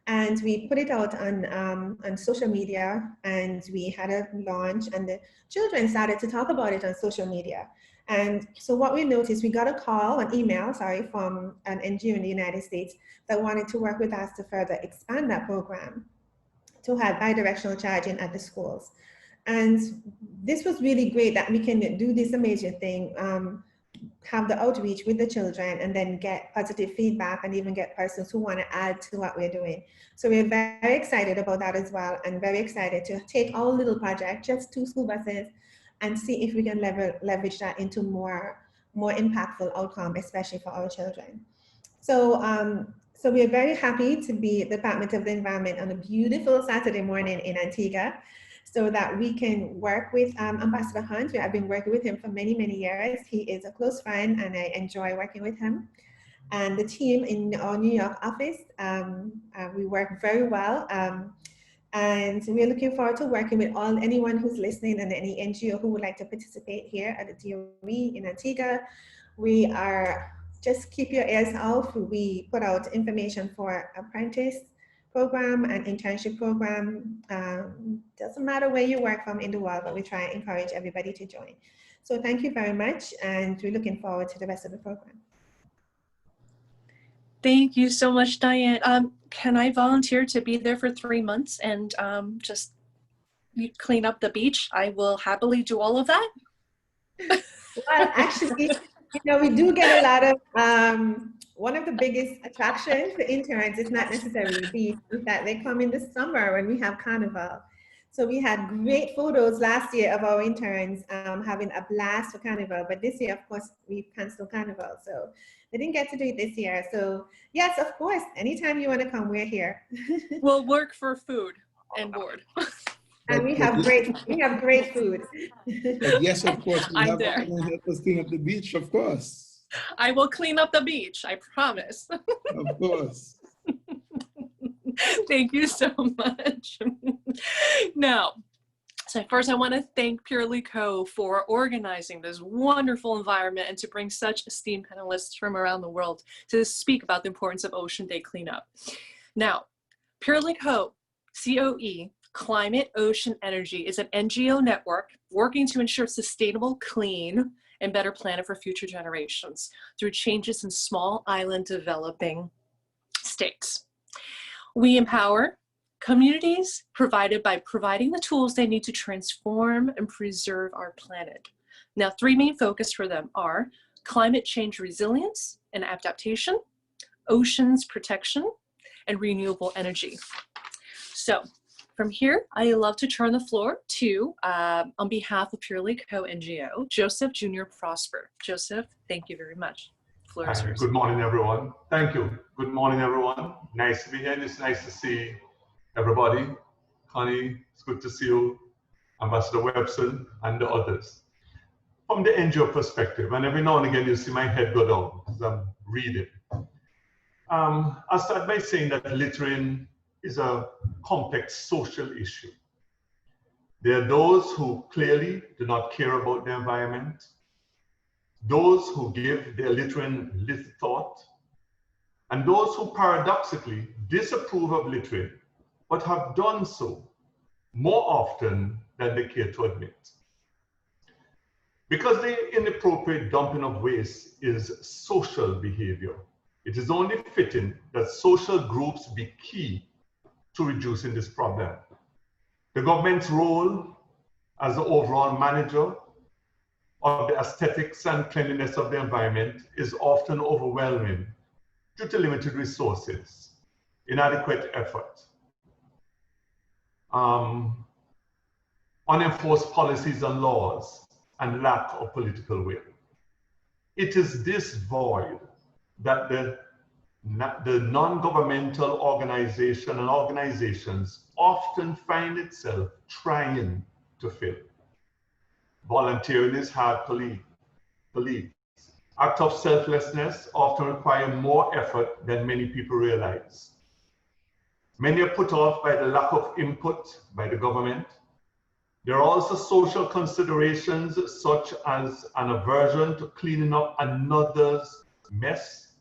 And we put it out on social media, and we had a launch, and the children started to talk about it on social media. And so what we noticed, we got an email, from an NGO in the United States that wanted to work with us to further expand that program to have bidirectional charging at the schools. And this was really great that we can do this amazing thing, have the outreach with the children, and then get positive feedback and even get persons who want to add to what we're doing. So we're very excited about that as well, and very excited to take our little project, just 2 school buses, and see if we can leverage that into more impactful outcome, especially for our children. So, so we are very happy to be the Department of the Environment on a beautiful Saturday morning in Antigua, so that we can work with Ambassador Hunte. I've been working with him for many, many years. He is a close friend, and I enjoy working with him. And the team in our New York office, we work very well. And we're looking forward to working with anyone who's listening and any NGO who would like to participate here at the DOE in Antigua. We are, just keep your ears out. We put out information for apprentice program and internship program. Doesn't matter where you work from in the world, but we try and encourage everybody to join. So thank you very much, and we're looking forward to the rest of the program. Thank you so much, Diane. Can I volunteer to be there for 3 months and just clean up the beach? I will happily do all of that. Well, actually, we do get a lot of, one of the biggest attractions for interns is not necessarily the beach, is that they come in the summer when we have Carnival. So we had great photos last year of our interns having a blast for Carnival, but this year, of course, we canceled Carnival. So they didn't get to do it this year. So yes, of course, anytime you want to come, we're here. We'll work for food and board. And we have great food. But yes, of course, we have there. to help us clean up the beach, of course. I will clean up the beach, I promise. Of course. Thank you so much. Now, so first I want to thank PurelyCoe for organizing this wonderful environment and to bring such esteemed panelists from around the world to speak about the importance of Ocean Day cleanup. Now, PurelyCoe, COE, Climate Ocean Energy, is an NGO network working to ensure sustainable, clean, and better planet for future generations through changes in small island developing states. We empower communities by providing the tools they need to transform and preserve our planet. Now, 3 main focus for them are climate change resilience and adaptation, oceans protection, and renewable energy. So from here, I love to turn the floor to, on behalf of PurelyCoe NGO, Joseph Jr. Prosper. Joseph, thank you very much. Floor is yours. Good morning, everyone. Thank you. Good morning, everyone. Nice to be here. It's nice to see everybody. Connie, it's good to see you, Ambassador Webson, and the others. From the NGO perspective, and every now and again you see my head go down as I'm reading. I'll start by saying that littering is a complex social issue. There are those who clearly do not care about the environment, those who give their littering little thought, and those who paradoxically disapprove of littering, but have done so more often than they care to admit. Because the inappropriate dumping of waste is social behavior, it is only fitting that social groups be key to reducing this problem. The government's role as the overall manager of the aesthetics and cleanliness of the environment is often overwhelming due to limited resources, inadequate effort, unenforced policies and laws, and lack of political will. It is this void that the non-governmental organization and organizations often find itself trying to fill. Volunteering is hard to lead. Acts of selflessness often require more effort than many people realize. Many are put off by the lack of input by the government. There are also social considerations such as an aversion to cleaning up another's mess,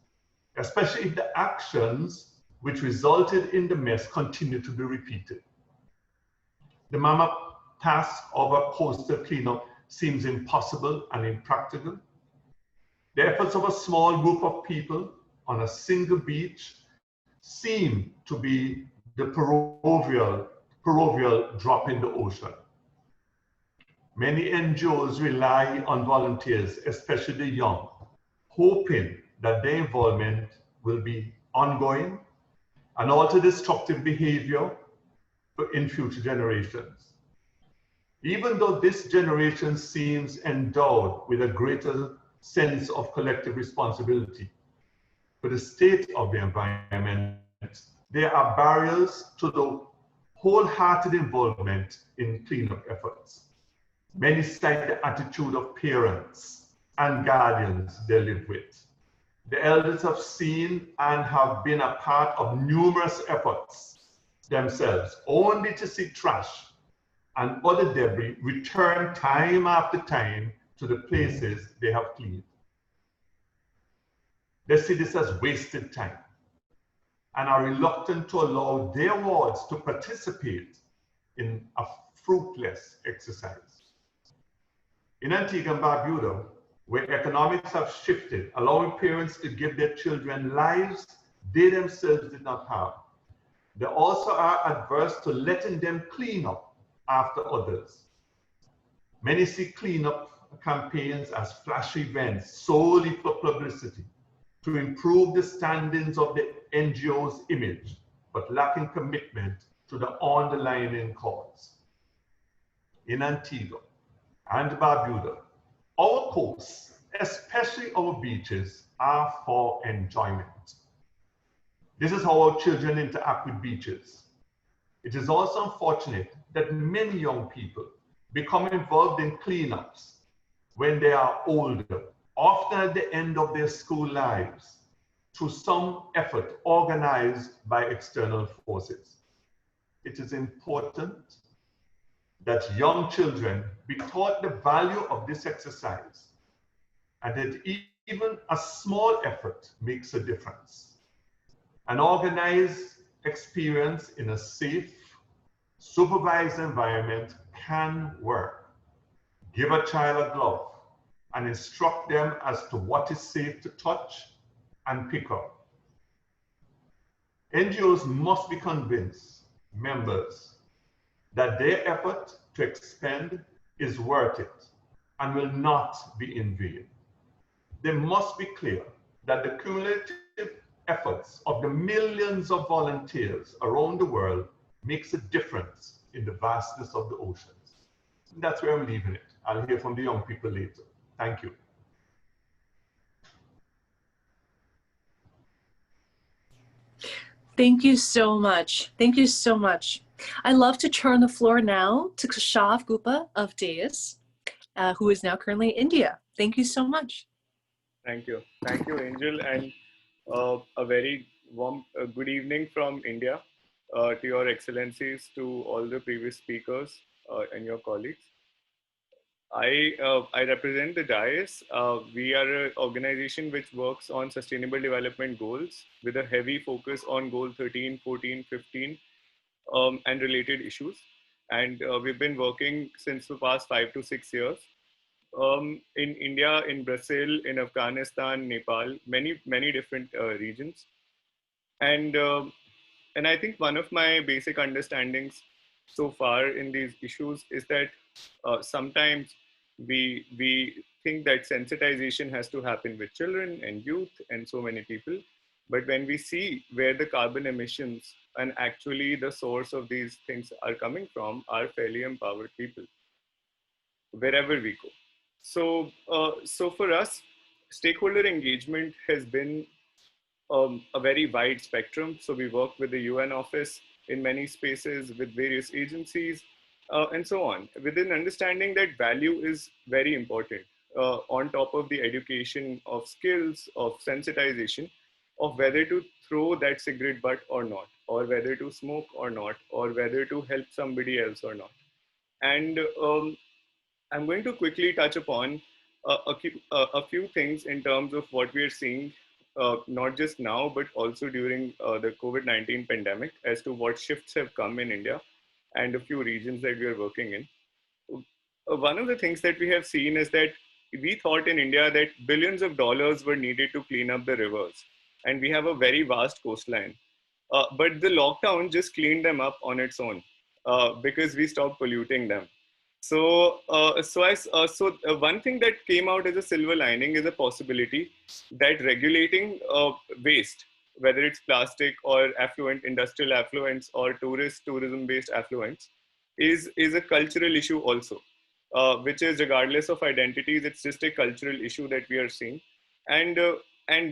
especially if the actions which resulted in the mess continue to be repeated. The mammoth task of a coastal cleanup seems impossible and impractical. The efforts of a small group of people on a single beach seem to be the proverbial drop in the ocean. Many NGOs rely on volunteers, especially the young, hoping that their involvement will be ongoing and alter destructive behavior in future generations. Even though this generation seems endowed with a greater sense of collective responsibility for the state of the environment, there are barriers to the wholehearted involvement in cleanup efforts. Many cite the attitude of parents and guardians they live with. The elders have seen and have been a part of numerous efforts themselves, only to see trash and other debris return time after time to the places they have cleaned. They see this as wasted time and are reluctant to allow their wards to participate in a fruitless exercise. In Antigua and Barbuda, where economics have shifted, allowing parents to give their children lives they themselves did not have, they also are adverse to letting them clean up after others. Many see cleanup campaigns as flash events solely for publicity, to improve the standings of the NGO's image, but lacking commitment to the underlying cause. In Antigua and Barbuda, our coasts, especially our beaches, are for enjoyment. This is how our children interact with beaches. It is also unfortunate that many young people become involved in cleanups when they are older, often at the end of their school lives, through some effort organized by external forces. It is important that young children be taught the value of this exercise and that even a small effort makes a difference. An organized experience in a safe, supervised environment can work. Give a child a glove and instruct them as to what is safe to touch and pick up. NGOs must be convinced members that their effort to expend is worth it and will not be in vain. They must be clear that the cumulative efforts of the millions of volunteers around the world makes a difference in the vastness of the oceans. And that's where I'm leaving it. I'll hear from the young people later. Thank you. Thank you so much. Thank you so much. I'd love to turn the floor now to Kashav Gupta of DAIS, who is now currently in India. Thank you so much. Thank you. Thank you, Angel, and a very warm good evening from India to your excellencies, to all the previous speakers and your colleagues. I represent the DIAS. We are an organization which works on sustainable development goals with a heavy focus on goal 13, 14, 15 and related issues. And we've been working since the past 5 to 6 years in India, in Brazil, in Afghanistan, Nepal, many different regions. And I think one of my basic understandings so far in these issues is that sometimes we think that sensitization has to happen with children and youth and so many people. But when we see where the carbon emissions and actually the source of these things are coming from are fairly empowered people, wherever we go. So, so for us, stakeholder engagement has been a very wide spectrum. So we work with the UN office in many spaces, with various agencies, and so on, with an understanding that value is very important on top of the education of skills, of sensitization, of whether to throw that cigarette butt or not, or whether to smoke or not, or whether to help somebody else or not. And I'm going to quickly touch upon a few things in terms of what we are seeing, not just now, but also during the COVID-19 pandemic, as to what shifts have come in India and a few regions that we are working in. One of the things that we have seen is that we thought in India that billions of dollars were needed to clean up the rivers. And we have a very vast coastline. But the lockdown just cleaned them up on its own because we stopped polluting them. So, one thing that came out as a silver lining is a possibility that regulating waste, whether it's plastic or affluent, industrial affluents or tourism-based affluents, is a cultural issue also, which is regardless of identities, it's just a cultural issue that we are seeing. And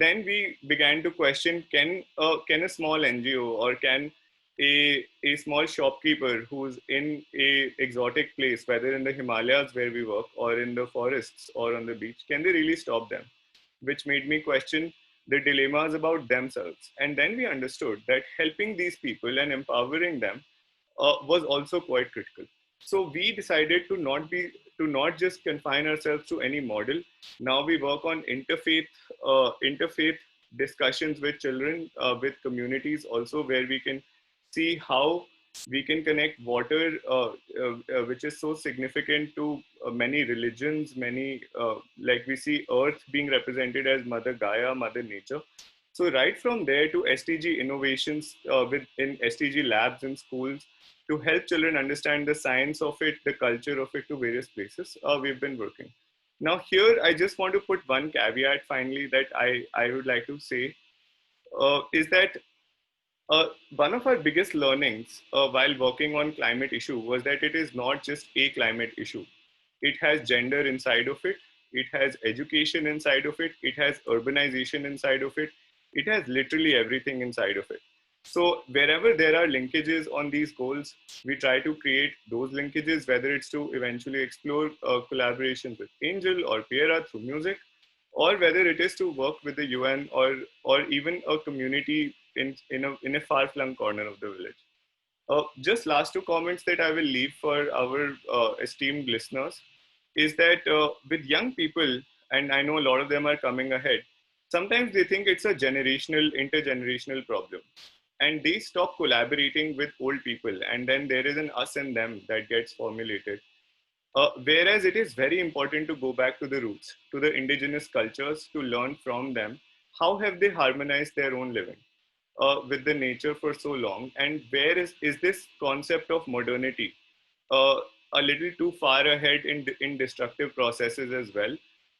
then we began to question, can a small NGO or can a small shopkeeper who's in a exotic place, whether in the Himalayas where we work or in the forests or on the beach, can they really stop them? Which made me question the dilemmas about themselves. And then we understood that helping these people and empowering them was also quite critical. So we decided to not just confine ourselves to any model. Now we work on interfaith discussions with children, with communities also, where we can see how we can connect water, which is so significant to many religions, like we see Earth being represented as Mother Gaia, Mother Nature. So right from there to SDG innovations in SDG labs in schools to help children understand the science of it, the culture of it to various places, we've been working. Now here, I just want to put one caveat finally that I would like to say is that one of our biggest learnings while working on climate issue was that it is not just a climate issue. It has gender inside of it. It has education inside of it. It has urbanization inside of it. It has literally everything inside of it. So wherever there are linkages on these goals, we try to create those linkages, whether it's to eventually explore collaborations with Angel or Piera through music, or whether it is to work with the UN or even a community in a far-flung corner of the village. Just last two comments that I will leave for our esteemed listeners is that with young people, and I know a lot of them are coming ahead, sometimes they think it's a intergenerational problem. And they stop collaborating with old people. And then there is an us and them that gets formulated. Whereas it is very important to go back to the roots, to the indigenous cultures, to learn from them. How have they harmonized their own living with the nature for so long? And where is this concept of modernity a little too far ahead in destructive processes as well?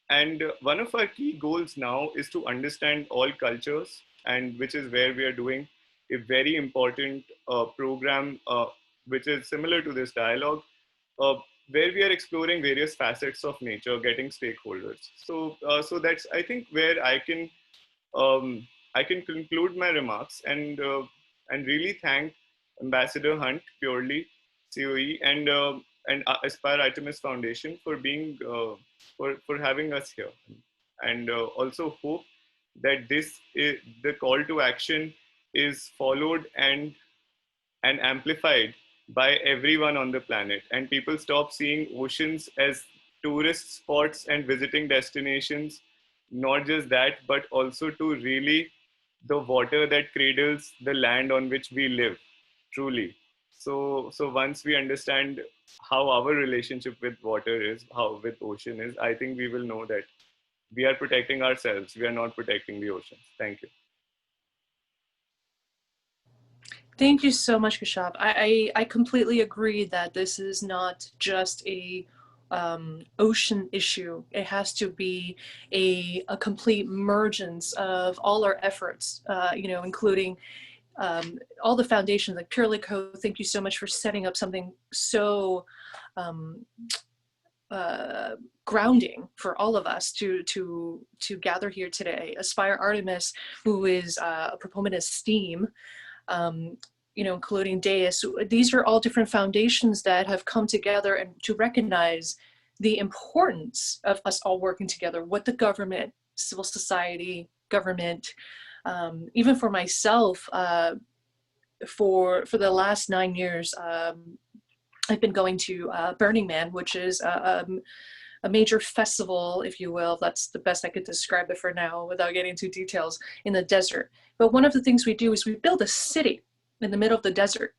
And one of our key goals now is to understand all cultures and which is where we are doing a very important program, which is similar to this dialogue, where we are exploring various facets of nature, getting stakeholders. So that's, I think, where I can conclude my remarks and really thank Ambassador Hunte, Purely, COE, and Aspire Artemis Foundation for being for having us here, and also hope that the call to action is followed and amplified by everyone on the planet, and people stop seeing oceans as tourist spots and visiting destinations. Not just that, but also to really the water that cradles the land on which we live, truly. So once we understand how our relationship with water is, how with ocean is, I think we will know that we are protecting ourselves. We are not protecting the oceans. Thank you. Thank you so much, Kashab. I completely agree that this is not just a ocean issue. It has to be a complete mergence of all our efforts, you know, including all the foundations like PurelyCoe. Thank you so much for setting up something so grounding for all of us to gather here today. Aspire Artemis, who is a proponent of STEAM, you know, including DAIS. These are all different foundations that have come together and to recognize the importance of us all working together with the government, civil society, government, even for myself, for the last 9 years, I've been going to Burning Man, which is a major festival, if you will. That's the best I could describe it for now without getting into details, in the desert. But one of the things we do is we build a city in the middle of the desert.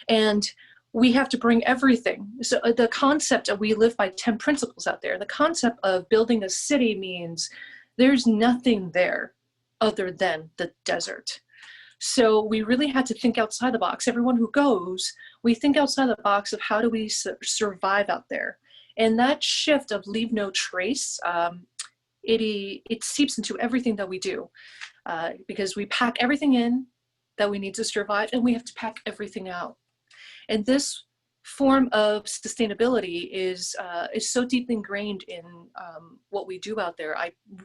And we have to bring everything. So the concept of we live by 10 principles out there. The concept of building a city means there's nothing there other than the desert. So we really had to think outside the box. Everyone who goes, we think outside the box of how do we survive out there. And that shift of leave no trace, it seeps into everything that we do, because we pack everything in that we need to survive, and we have to pack everything out. And this form of sustainability is so deeply ingrained in what we do out there.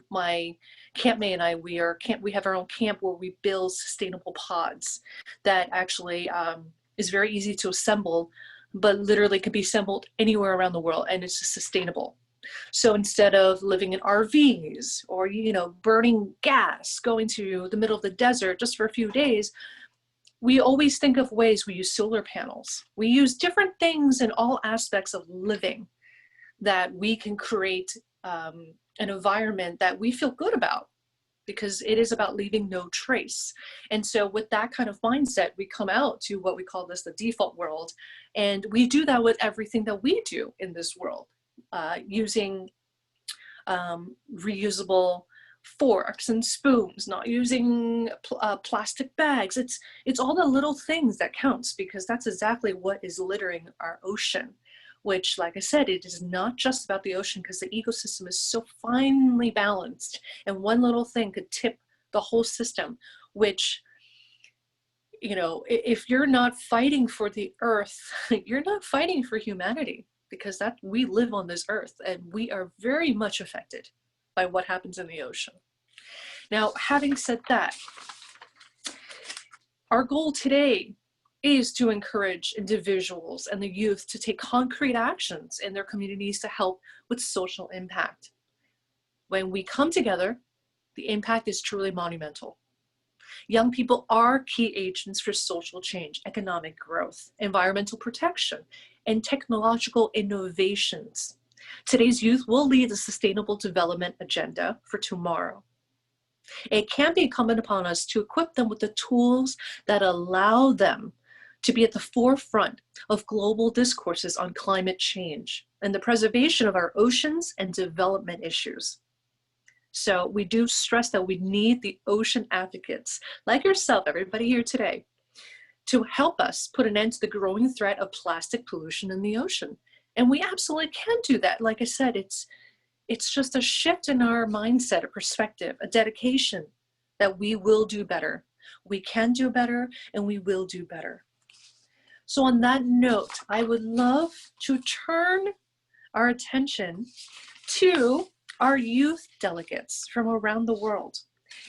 My campmate and I, we have our own camp where we build sustainable pods that actually is very easy to assemble, but literally can be assembled anywhere around the world, and it's just sustainable. So instead of living in RVs or, you know, burning gas, going to the middle of the desert just for a few days, we always think of ways. We use solar panels. We use different things in all aspects of living that we can create an environment that we feel good about, because it is about leaving no trace. And so with that kind of mindset, we come out to what we call this the default world. And we do that with everything that we do in this world, using reusable forks and spoons, not using plastic bags. It's all the little things that counts, because that's exactly what is littering our ocean, which, like I said, it is not just about the ocean, because the ecosystem is so finely balanced, and one little thing could tip the whole system, which, you know, if you're not fighting for the earth, you're not fighting for humanity, because that we live on this earth and we are very much affected by what happens in the ocean. Now, having said that, our goal today is to encourage individuals and the youth to take concrete actions in their communities to help with social impact. When we come together, the impact is truly monumental. Young people are key agents for social change, economic growth, environmental protection, and technological innovations. Today's youth will lead the sustainable development agenda for tomorrow. It can be incumbent upon us to equip them with the tools that allow them to be at the forefront of global discourses on climate change and the preservation of our oceans and development issues. So we do stress that we need the ocean advocates like yourself, everybody here today, to help us put an end to the growing threat of plastic pollution in the ocean. And we absolutely can do that. Like I said, it's just a shift in our mindset, a perspective, a dedication that we will do better. We can do better, and we will do better. So on that note, I would love to turn our attention to our youth delegates from around the world.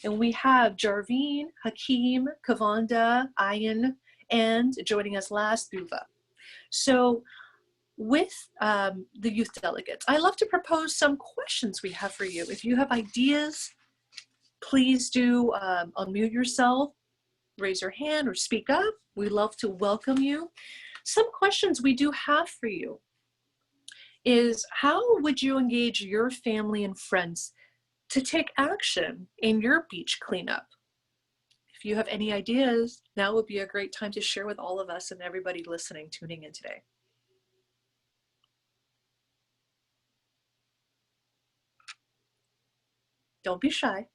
And we have Jarveen, Hakeem, Kavanda, Ayan, and joining us last, Buva. So with the youth delegates, I love to propose some questions we have for you. If you have ideas, please do unmute yourself, raise your hand, or speak up. We love to welcome you. Some questions we do have for you is, how would you engage your family and friends to take action in your beach cleanup? If you have any ideas, now would be a great time to share with all of us and everybody listening, tuning in today. Don't be shy.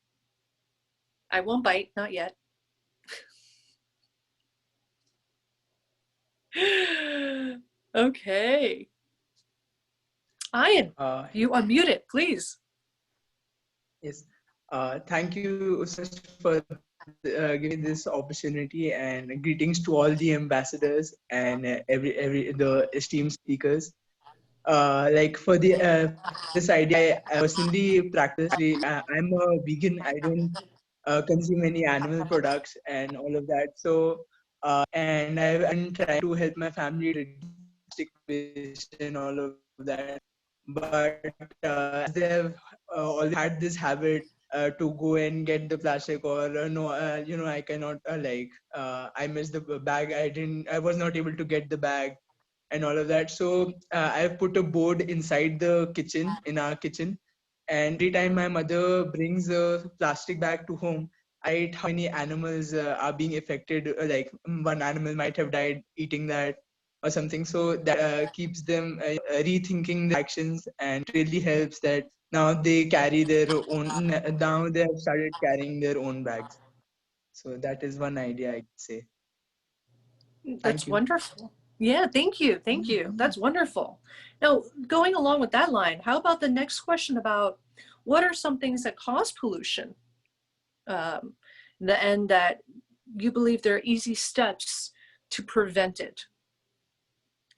I won't bite, not yet. Okay. Ian, you unmute it, please. Yes. Thank you so much for giving this opportunity, and greetings to all the ambassadors and the esteemed speakers. Like for this idea, I personally practice. I'm a vegan. I don't consume any animal products and all of that. So, and I'm trying to help my family reduce plastic waste and all of that. But as they have always had this habit to go and get the plastic, or no, I cannot I missed the bag. I was not able to get the bag and all of that. So I've put a board inside the kitchen, in our kitchen, and every time my mother brings a plastic bag to home, I write how many animals are being affected. Like one animal might have died eating that or something. So that keeps them rethinking the actions, and really helps that now they carry their own. Now they have started carrying their own bags. So that is one idea I could say. That's wonderful. Yeah, thank you. Thank you. That's wonderful. Now, going along with that line, how about the next question about what are some things that cause pollution? And that you believe there are easy steps to prevent it.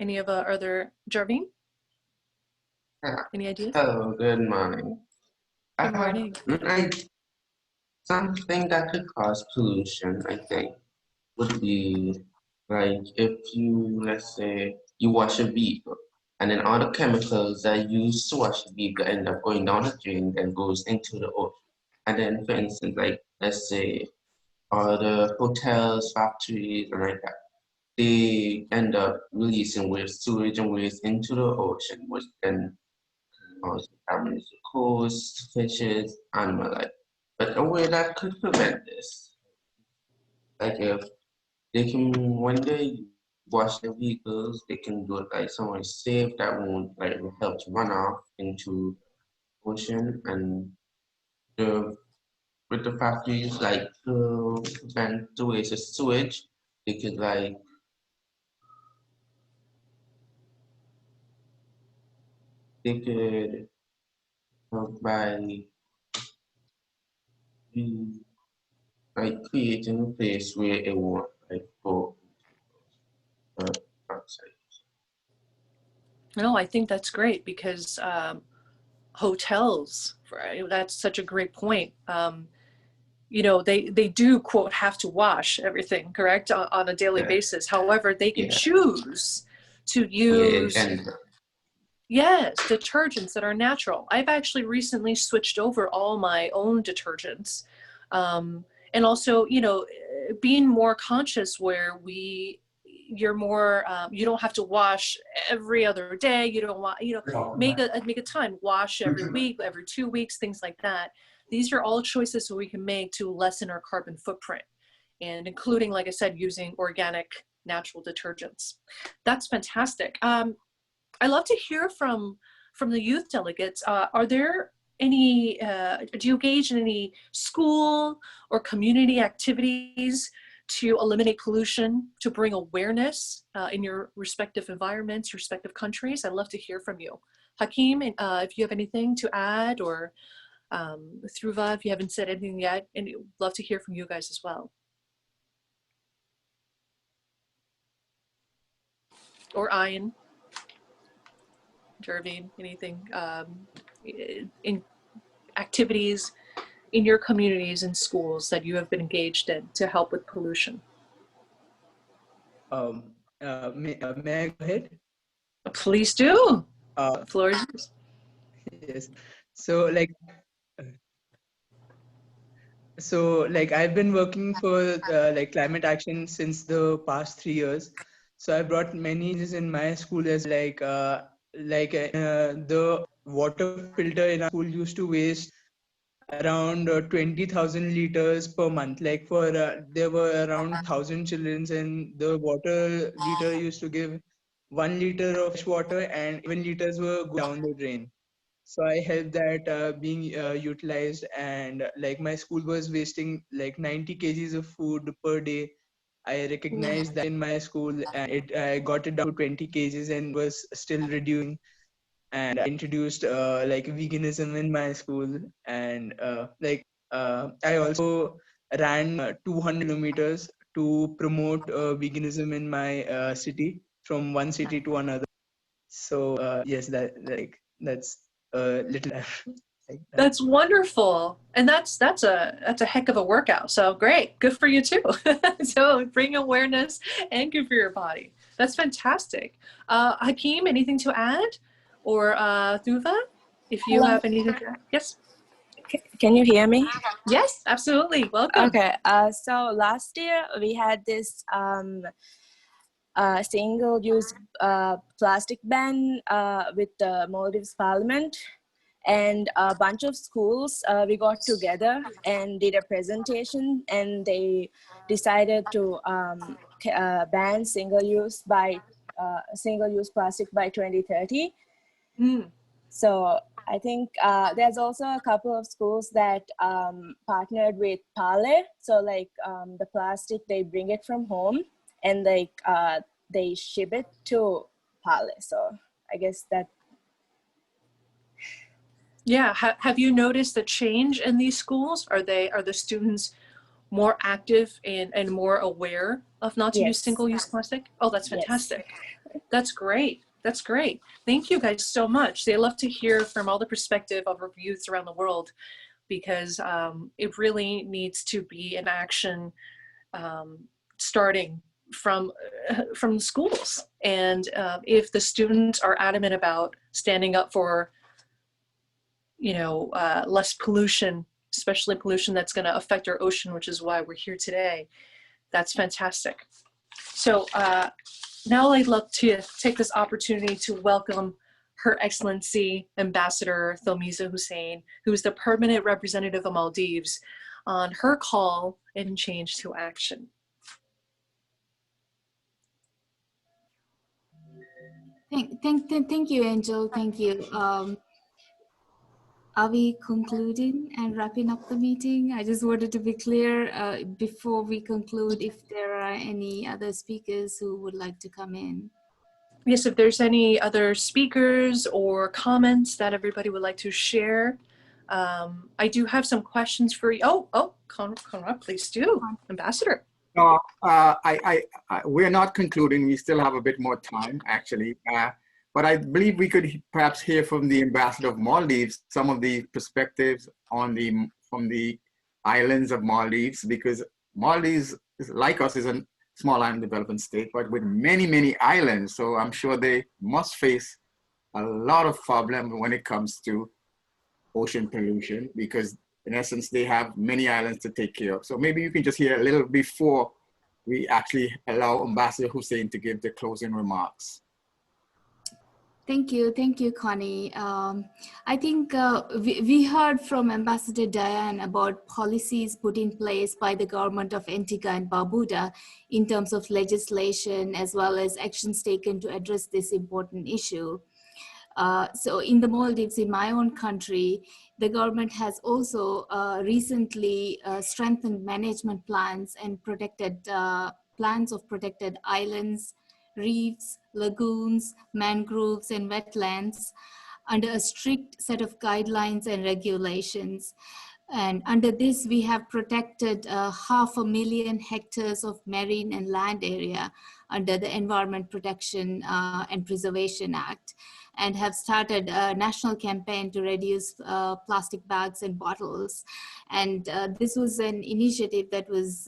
Any of other, Jarveen? Any ideas? Hello, good morning. Good morning. Something that could cause pollution, I think, would be like if you, let's say, you wash a vehicle, and then all the chemicals that you used to wash the vehicle end up going down the drain, then goes into the ocean. And then, for instance, like, let's say, all the hotels, factories, and like that, they end up releasing waste, sewage and waste into the ocean, which then contaminates the coast, fishes, animal life. But a way that could prevent this, like if they can, when they wash their vehicles, they can do it like somewhere safe that won't like help to run off into ocean. And with the factories, like to prevent the waste of sewage, they could like help by like creating a place where it won't like go outside. No, I think that's great because hotels, right? That's such a great point. You know, they do, quote, have to wash everything, correct, on a daily basis. However, they can choose to use, yes, detergents that are natural. I've actually recently switched over all my own detergents. And also, you know, being more conscious where you're more, you don't have to wash every other day. You don't want, you know, make a time, wash every week, every 2 weeks, things like that. These are all choices that we can make to lessen our carbon footprint, and including, like I said, using organic, natural detergents. That's fantastic. I love to hear from the youth delegates. Are there any, do you engage in any school or community activities to eliminate pollution, to bring awareness in your respective environments, respective countries? I'd love to hear from you. Hakeem, if you have anything to add or Dhruva, if you haven't said anything yet, and we'd love to hear from you guys as well. Or Ian, Jervine, anything, in activities in your communities and schools that you have been engaged in to help with pollution? May I go ahead? Please do. The floor is yours. Yes. So I've been working for climate action since the past 3 years. So I brought many changes in my school as the water filter in our school used to waste around 20,000 liters per month. There were around 1,000 children, and the water liter used to give 1 liter of fresh water, and even liters were going down the drain. So I helped that being utilized, and my school was wasting 90 kgs of food per day. I recognized that in my school, and I got it down to 20 kgs and was still reducing. And I introduced veganism in my school, and I also ran 200 kilometers to promote veganism in my city, from one city to another. So yes, that's a little like that. That's wonderful, and that's a heck of a workout. So great, good for you too. So bring awareness and good for your body. That's fantastic. Hakeem, anything to add, or Dhruva, if you have anything to add? Yes. Can you hear me? Yes, absolutely. Welcome. Okay. So last year we had this single-use plastic ban with the Maldives Parliament, and a bunch of schools we got together and did a presentation, and they decided to ban single-use plastic by 2030. So I think there's also a couple of schools that partnered with Pale. So the plastic, they bring it from home, and they ship it to Pale. So I guess that. Yeah, have you noticed the change in these schools? Are the students more active and more aware of not to use single-use plastic? Oh, that's fantastic. Yes. That's great. That's great. Thank you guys so much. They love to hear from all the perspective of our youths around the world, because it really needs to be an action starting from schools. And if the students are adamant about standing up for less pollution, especially pollution that's going to affect our ocean, which is why we're here today. That's fantastic. So now I'd love to take this opportunity to welcome Her Excellency Ambassador Thilmisa Hussain, who is the permanent representative of Maldives, on her call and change to action. Thank you, Angel. Thank you. Are we concluding and wrapping up the meeting? I just wanted to be clear before we conclude if there are any other speakers who would like to come in. Yes, if there's any other speakers or comments that everybody would like to share. I do have some questions for you. Oh, Conrod, please do. Ambassador. No, we're not concluding. We still have a bit more time, actually. But I believe we could perhaps hear from the ambassador of Maldives some of the perspectives from the islands of Maldives, because Maldives, like us, is a small island development state, but with many, many islands. So I'm sure they must face a lot of problems when it comes to ocean pollution, because in essence, they have many islands to take care of. So maybe you can just hear a little before we actually allow Ambassador Hussain to give the closing remarks. Thank you, Connie. I think we heard from Ambassador Diane about policies put in place by the government of Antigua and Barbuda in terms of legislation, as well as actions taken to address this important issue. So in the Maldives, in my own country, the government has also recently strengthened management plans and protected plans of protected islands, reefs, lagoons, mangroves, and wetlands. under a strict set of guidelines and regulations. And under this, we have protected 500,000 hectares of marine and land area under the Environment Protection and Preservation Act, and have started a national campaign to reduce plastic bags and bottles. And this was an initiative that was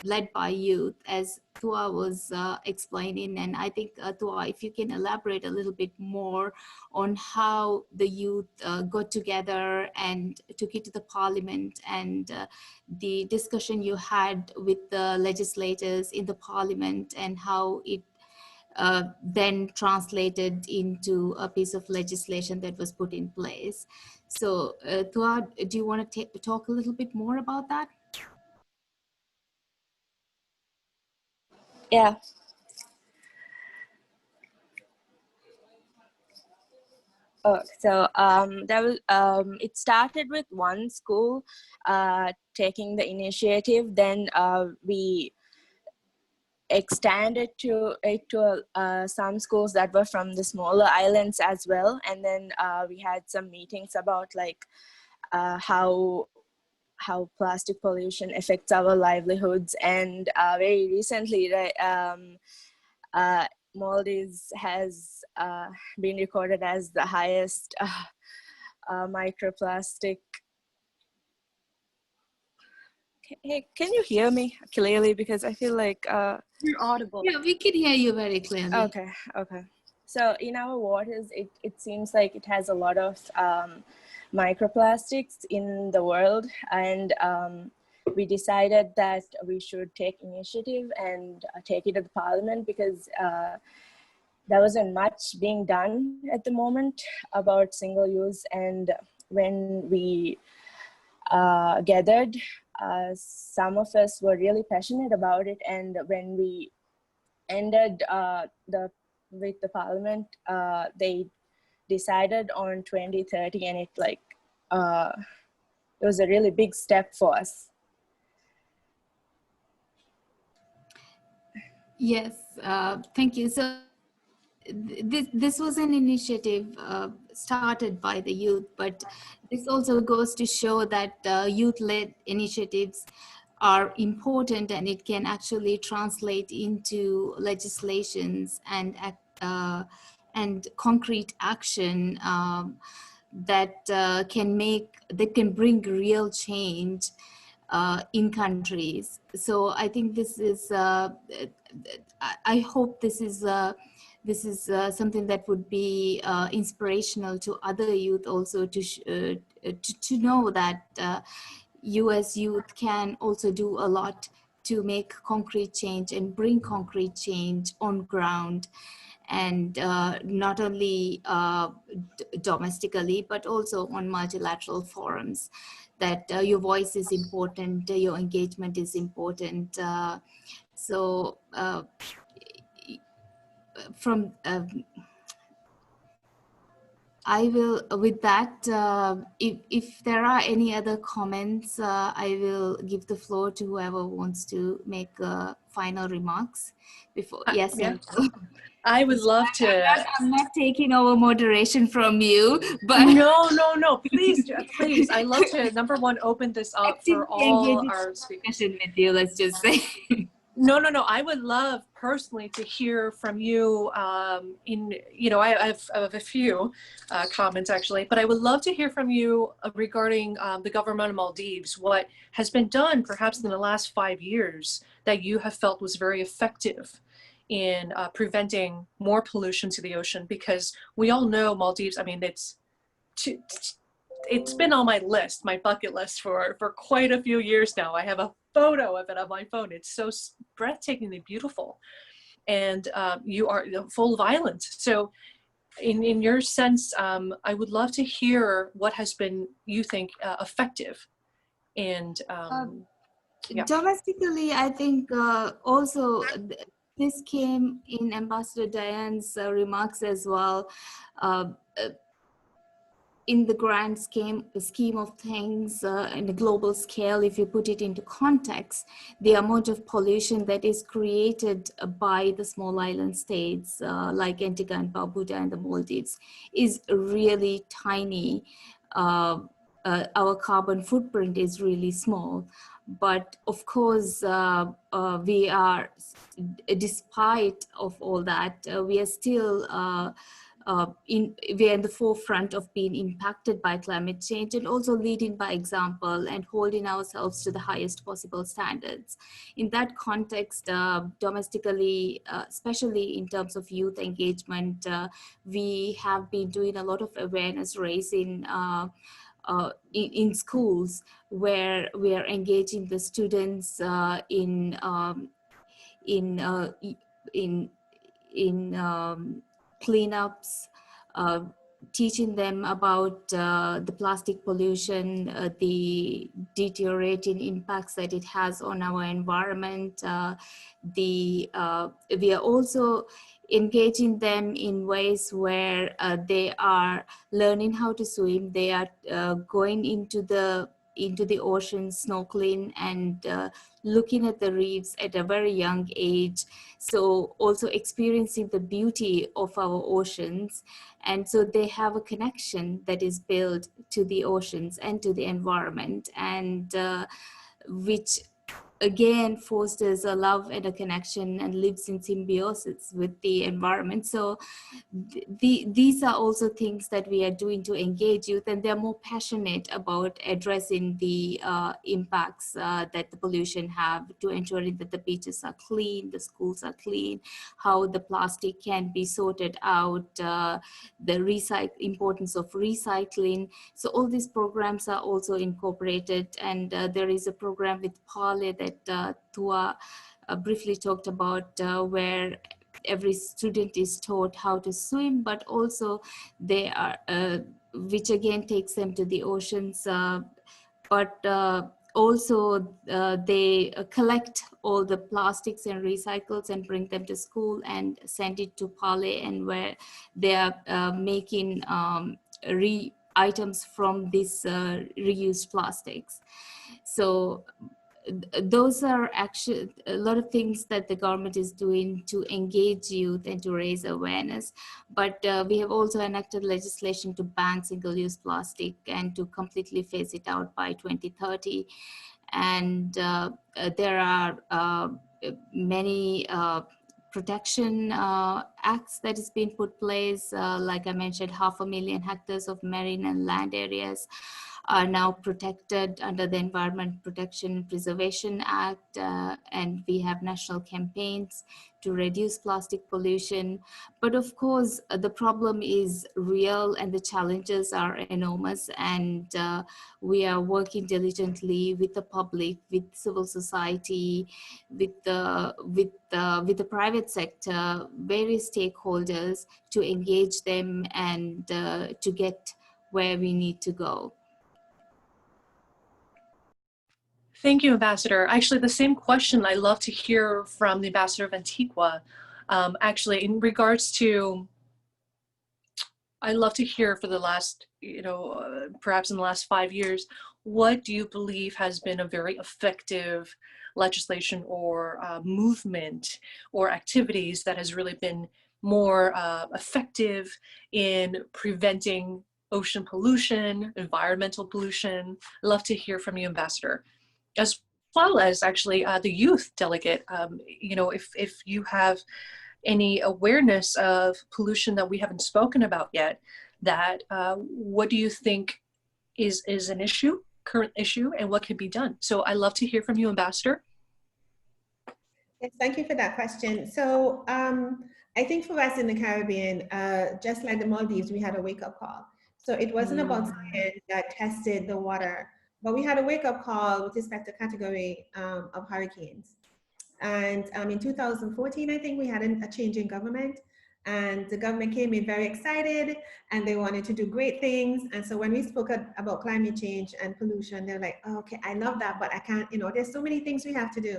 led by youth, as Tua was explaining. And I think, Tua, if you can elaborate a little bit more on how the youth got together and took it to the parliament, and the discussion you had with the legislators in the parliament, and how it then translated into a piece of legislation that was put in place. So Tua, do you want to talk a little bit more about that? Yeah. Oh, so it started with one school taking the initiative. Then we extended to some schools that were from the smaller islands as well. And then we had some meetings about like how plastic pollution affects our livelihoods. And very recently, Maldives has been recorded as the highest microplastic. Hey, can you hear me clearly? Because I feel like you're audible. Yeah, we can hear you very clearly. Okay. So in our waters, it seems like it has a lot of microplastics in the world, and we decided that we should take initiative and take it to the parliament, because there wasn't much being done at the moment about single use. And when we gathered, some of us were really passionate about it, and when we ended with the parliament, they decided on 2030, and it was a really big step for us. Yes, thank you. So this was an initiative started by the youth, but this also goes to show that youth-led initiatives are important, and it can actually translate into legislations and concrete action that can bring real change in countries. So I think this is I hope this is something that would be inspirational to other youth also, to know that US youth can also do a lot to make concrete change and bring concrete change on ground, and not only domestically, but also on multilateral forums, that your voice is important, your engagement is important. I will, with that, if there are any other comments, I will give the floor to whoever wants to make final remarks before. Yes. Yeah. I would love to. I'm not taking over moderation from you, but no, please. I love to, number one, open this up for all our speakers. With you, let's just say. No. I would love personally to hear from you. I have a few comments actually, but I would love to hear from you regarding the government of Maldives. What has been done, perhaps in the last 5 years, that you have felt was very effective in preventing more pollution to the ocean? Because we all know Maldives. I mean, it's been on my list, my bucket list, for quite a few years now. I have a photo of it on my phone. It's so breathtakingly beautiful, and you are full of islands. So in your sense, I would love to hear what has been, you think, effective. And domestically, I think also this came in Ambassador Diane's remarks as well. in the grand scheme of things, in a global scale, if you put it into context, the amount of pollution that is created by the small island states like Antigua and Barbuda and the Maldives is really tiny. Our carbon footprint is really small. But of course, we are, despite of all that, we are still we are in the forefront of being impacted by climate change, and also leading by example and holding ourselves to the highest possible standards. In that context, domestically, especially in terms of youth engagement, we have been doing a lot of awareness raising in schools, where we are engaging the students in cleanups, teaching them about the plastic pollution, the deteriorating impacts that it has on our environment. We are also engaging them in ways where they are learning how to swim. They are going into the ocean, snorkeling, and looking at the reefs at a very young age. So also experiencing the beauty of our oceans. And so they have a connection that is built to the oceans and to the environment, and which again fosters a love and a connection and lives in symbiosis with the environment. So these are also things that we are doing to engage youth, and they're more passionate about addressing the impacts that the pollution have, to ensuring that the beaches are clean, the schools are clean, how the plastic can be sorted out, the importance of recycling. So all these programs are also incorporated, and there is a program with PurelyCoe that Tua briefly talked about, where every student is taught how to swim, but also they are, which again takes them to the oceans, but also they collect all the plastics and recycles and bring them to school and send it to PurelyCoe, and where they are making items from these reused plastics. So those are actually a lot of things that the government is doing to engage youth and to raise awareness. But we have also enacted legislation to ban single-use plastic and to completely phase it out by 2030. And there are many protection acts that is being put place. Like I mentioned, 500,000 hectares of marine and land areas are now protected under the Environment Protection and Preservation Act, and we have national campaigns to reduce plastic pollution. But of course, the problem is real and the challenges are enormous, and we are working diligently with the public, with civil society, with the private sector, various stakeholders, to engage them and to get where we need to go. Thank you, Ambassador. Actually, the same question I love to hear from the Ambassador of Antigua. Actually, in regards to, I love to hear for the last, perhaps in the last 5 years, what do you believe has been a very effective legislation or movement or activities that has really been more effective in preventing ocean pollution, environmental pollution? I'd love to hear from you, Ambassador, as well as actually the youth delegate. If you have any awareness of pollution that we haven't spoken about yet, that what do you think is an issue, current issue, and what can be done? So I'd love to hear from you, Ambassador. Yes, thank you for that question. So I think for us in the Caribbean, just like the Maldives, we had a wake-up call. So it wasn't about science that tested the water, but we had a wake-up call with respect to category of hurricanes. And in 2014, I think we had a change in government, and the government came in very excited and they wanted to do great things. And so when we spoke about climate change and pollution, they're like, oh, okay, I love that, but I can't, there's so many things we have to do.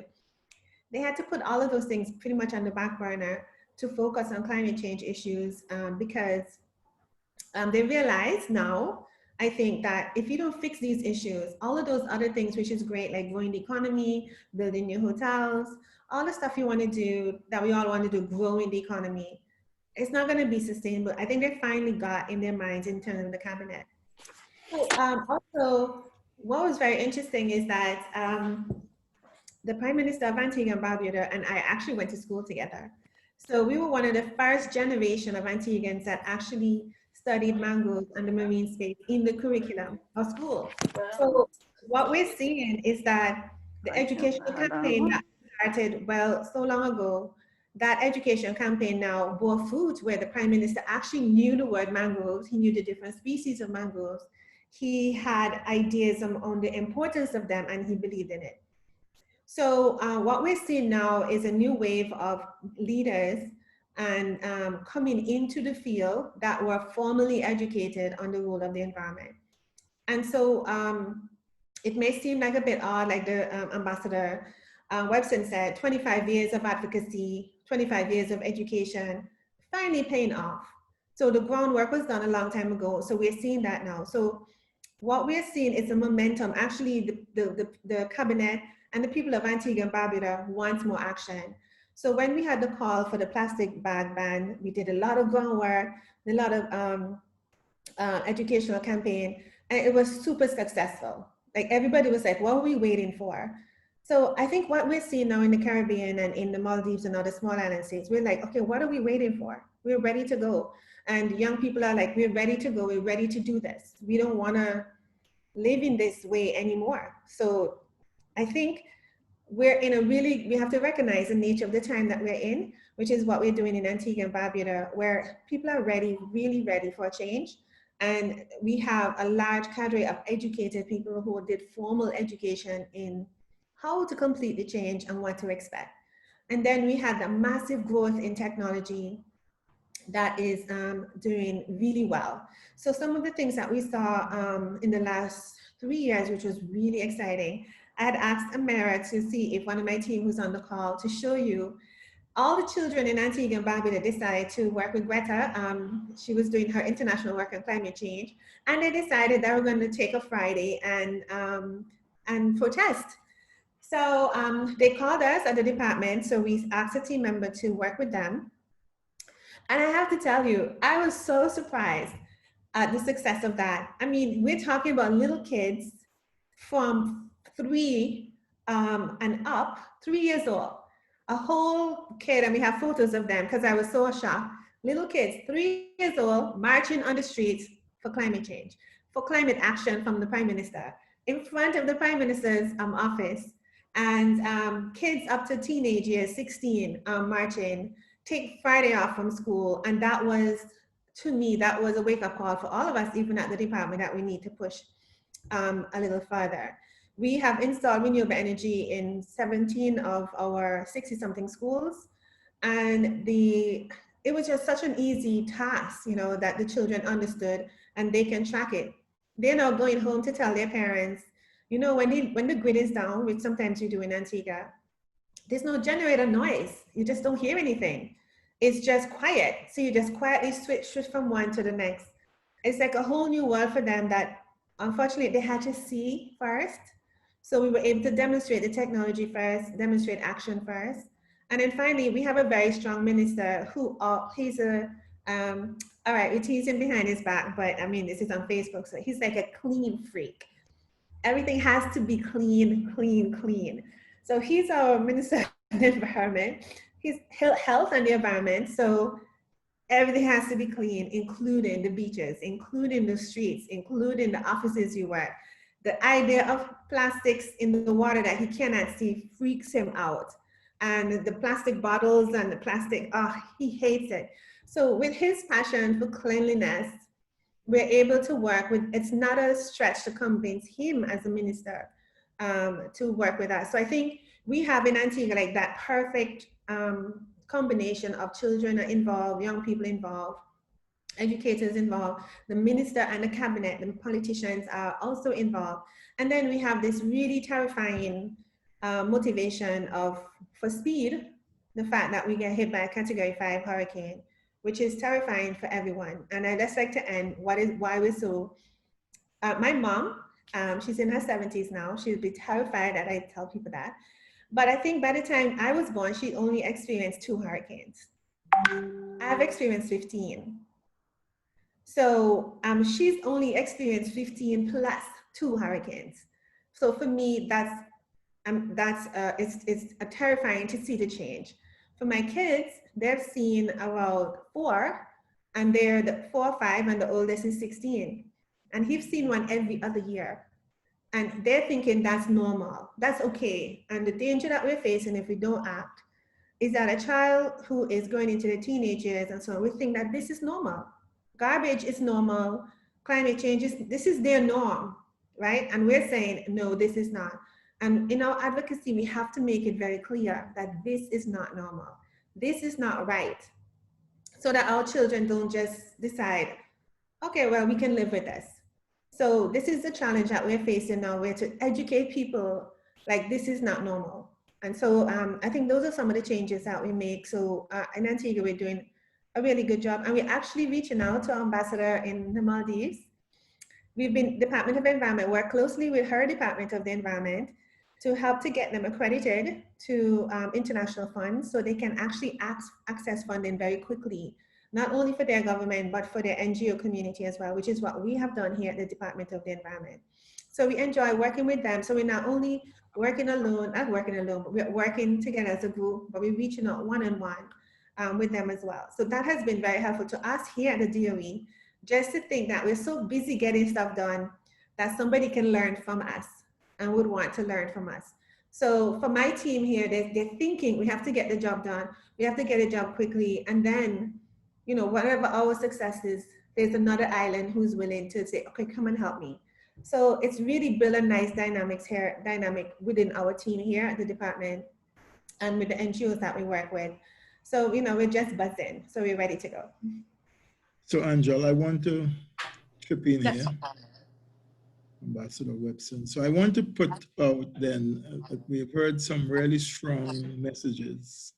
They had to put all of those things pretty much on the back burner to focus on climate change issues, because they realize now I think that if you don't fix these issues, all of those other things, which is great, like growing the economy, building new hotels, all the stuff you want to do, that we all want to do, growing the economy, it's not going to be sustainable. I think they finally got in their minds in terms of the cabinet. So, also, what was very interesting is that the Prime Minister of Antigua and Barbuda and I actually went to school together. So we were one of the first generation of Antiguans that actually studied mangroves and the marine space in the curriculum of school. So what we're seeing is that the educational campaign that started, well, so long ago, that education campaign now bore fruit, where the Prime Minister actually knew the word mangroves, he knew the different species of mangroves, he had ideas on the importance of them, and he believed in it. So what we're seeing now is a new wave of leaders and coming into the field that were formally educated on the role of the environment. And so it may seem like a bit odd, like the Ambassador Webson said, 25 years of advocacy, 25 years of education, finally paying off. So the groundwork was done a long time ago. So we're seeing that now. So what we're seeing is a momentum. Actually, the cabinet and the people of Antigua and Barbuda want more action. So when we had the call for the plastic bag ban, we did a lot of groundwork, a lot of educational campaign, and it was super successful. Like everybody was like, what are we waiting for? So I think what we're seeing now in the Caribbean and in the Maldives and other small island states, we're like, okay, what are we waiting for? We're ready to go. And young people are like, we're ready to go, we're ready to do this. We don't wanna live in this way anymore. So I think we're in a really, we have to recognize the nature of the time that we're in, which is what we're doing in Antigua and Barbuda, where people are ready, really ready for a change. And we have a large cadre of educated people who did formal education in how to complete the change and what to expect. And then we had the massive growth in technology that is doing really well. So some of the things that we saw in the last 3 years, which was really exciting, I had asked Amara to see if one of my team was on the call to show you all the children in Antigua and Barbuda decided to work with Greta. She was doing her international work on climate change, and they decided they were going to take a Friday and protest. So they called us at the department, so we asked a team member to work with them. And I have to tell you, I was so surprised at the success of that. I mean, we're talking about little kids from 3 and up, 3 years old, a whole kid, and we have photos of them because I was so shocked. Little kids, 3 years old, marching on the streets for climate change, for climate action from the Prime Minister, in front of the Prime Minister's office, and kids up to teenage years, 16, marching, take Friday off from school. And that was, to me, that was a wake-up call for all of us, even at the department, that we need to push a little further. We have installed renewable energy in 17 of our 60-something schools. And it was just such an easy task, you know, that the children understood and they can track it. They're now going home to tell their parents, you know, when the grid is down, which sometimes you do in Antigua, there's no generator noise. You just don't hear anything. It's just quiet. So you just quietly switch from one to the next. It's like a whole new world for them that unfortunately they had to see first. So we were able to demonstrate the technology first, demonstrate action first. And then finally, we have a very strong minister who, he's a, all right, we tease him behind his back, but I mean, this is on Facebook. So he's like a clean freak. Everything has to be clean, clean, clean. So he's our Minister of the Environment. He's health and the environment. So everything has to be clean, including the beaches, including the streets, including the offices you work. The idea of plastics in the water that he cannot see freaks him out. And the plastic bottles and the plastic, he hates it. So with his passion for cleanliness, we're able to work with, it's not a stretch to convince him as a minister to work with us. So I think we have in Antigua like that perfect combination of children are involved, young people involved, educators involved, the minister and the cabinet, the politicians are also involved. And then we have this really terrifying motivation for speed, the fact that we get hit by a Category 5 hurricane, which is terrifying for everyone. And I'd just like to end why we're so My mom, she's in her 70s now. She would be terrified that I tell people that. But I think by the time I was born, she only experienced 2 hurricanes. I've experienced 15. So she's only experienced 15 plus 2 hurricanes. So for me, it's terrifying to see the change. For my kids, they've seen around 4, and they're the 4 or 5, and the oldest is 16. And he's seen one every other year. And they're thinking that's normal, that's okay. And the danger that we're facing if we don't act is that a child who is going into the teenage years and so on, we think that this is normal. Garbage is normal, climate change this is their norm, right? And we're saying, no, this is not. And in our advocacy, we have to make it very clear that this is not normal. This is not right. So that our children don't just decide, okay, well, we can live with this. So this is the challenge that we're facing now. We're to educate people like this is not normal. And so I think those are some of the changes that we make. So in Antigua, we're doing a really good job. And we're actually reaching out to our ambassador in the Maldives. Department of Environment, work closely with her Department of the Environment to help to get them accredited to international funds so they can actually access funding very quickly, not only for their government, but for their NGO community as well, which is what we have done here at the Department of the Environment. So we enjoy working with them. So we're not only working alone, but we're working together as a group, but we're reaching out one-on-one with them as well. So that has been very helpful to us here at the DOE, just to think that we're so busy getting stuff done that somebody can learn from us and would want to learn from us. So for my team here, they're thinking we have to get the job done. We have to get a job quickly. And then, you know, whatever our success is, there's another island who's willing to say, okay, come and help me. So it's really built a nice dynamic within our team here at the department and with the NGOs that we work with. So, you know, we're just buzzing. So we're ready to go. So Angela, I want to chip in Yes. here. Ambassador Webson. So I want to put out then that we've heard some really strong messages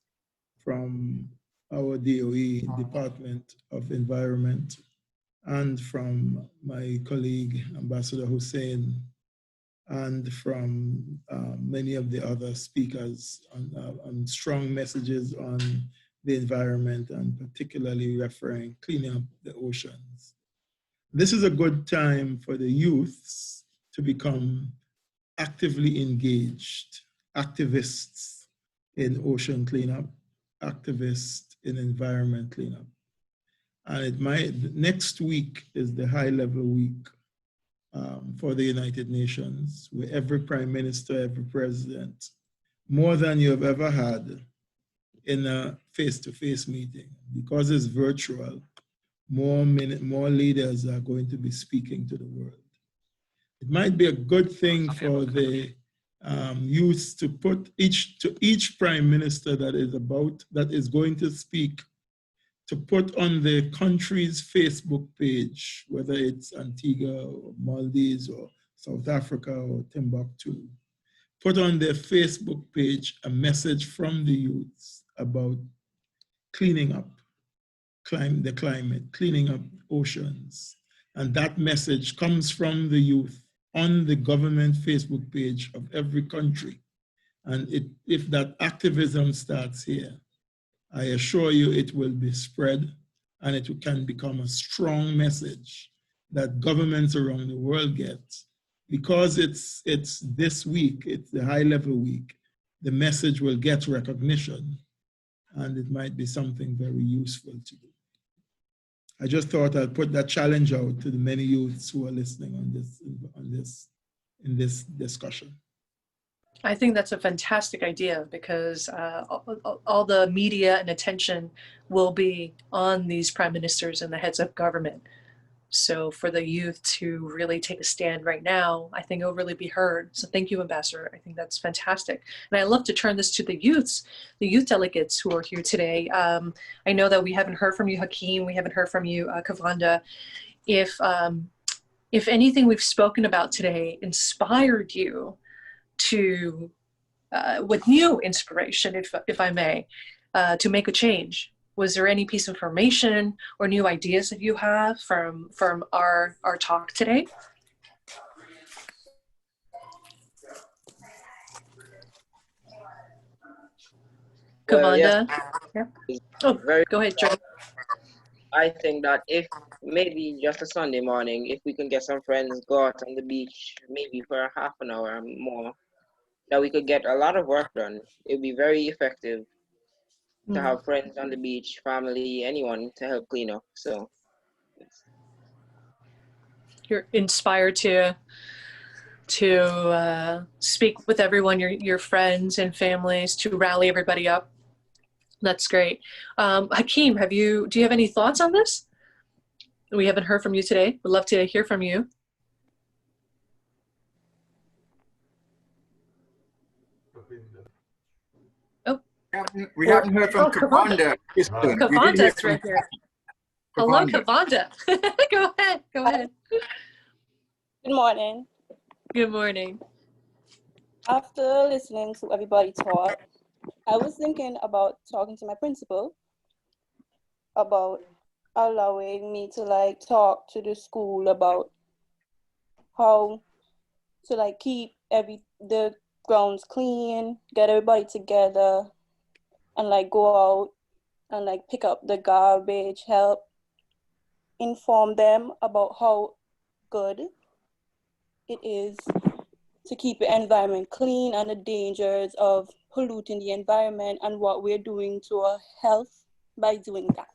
from our DOE, Department of Environment, and from my colleague, Ambassador Hussein, and from many of the other speakers on strong messages on the environment and particularly referring cleaning up the oceans. This is a good time for the youths to become actively engaged, activists in ocean cleanup, activists in environment cleanup. And next week is the high-level week for the United Nations, where every prime minister, every president, more than you have ever had in a face-to-face meeting. Because it's virtual, more leaders are going to be speaking to the world. It might be a good thing for the youths to put each prime minister that is going to speak, to put on the country's Facebook page, whether it's Antigua or Maldives or South Africa or Timbuktu, put on their Facebook page a message from the youths about cleaning up the climate, cleaning up oceans. And that message comes from the youth on the government Facebook page of every country. And if that activism starts here, I assure you it will be spread and it can become a strong message that governments around the world get. Because it's this week, it's the high-level week, the message will get recognition and it might be something very useful to do. I just thought I'd put that challenge out to the many youths who are listening in this discussion. I think that's a fantastic idea because all the media and attention will be on these prime ministers and the heads of government. So for the youth to really take a stand right now, I think it'll really be heard. So thank you, Ambassador. I think that's fantastic. And I love to turn this to the youth delegates who are here today. I know that we haven't heard from you, Hakeem. We haven't heard from you, Kavanda. If anything we've spoken about today inspired you to, with new inspiration, if I may, to make a change. Was there any piece of information or new ideas that you have from our talk today? Well, yes, Kavanda? Yeah. Oh, very. go ahead, Joe. I think that if maybe just a Sunday morning, if we can get some friends, go out on the beach, maybe for a half an hour or more, that we could get a lot of work done. It would be very effective to have friends on the beach, family, anyone to help clean up. So You're inspired to speak with everyone, your friends and families, to rally everybody up. That's great. Hakeem, do you have any thoughts on this? We haven't heard from you today. We'd love to hear from you. Oh, we haven't heard from Kavanda. Kavanda's right here. Hello, Kavanda. Go ahead. Go ahead. Good morning. Good morning. After listening to everybody talk, I was thinking about talking to my principal about allowing me to like talk to the school about how to like keep the grounds clean, get everybody together, and like go out and like pick up the garbage, help inform them about how good it is to keep the environment clean and the dangers of polluting the environment and what we're doing to our health by doing that.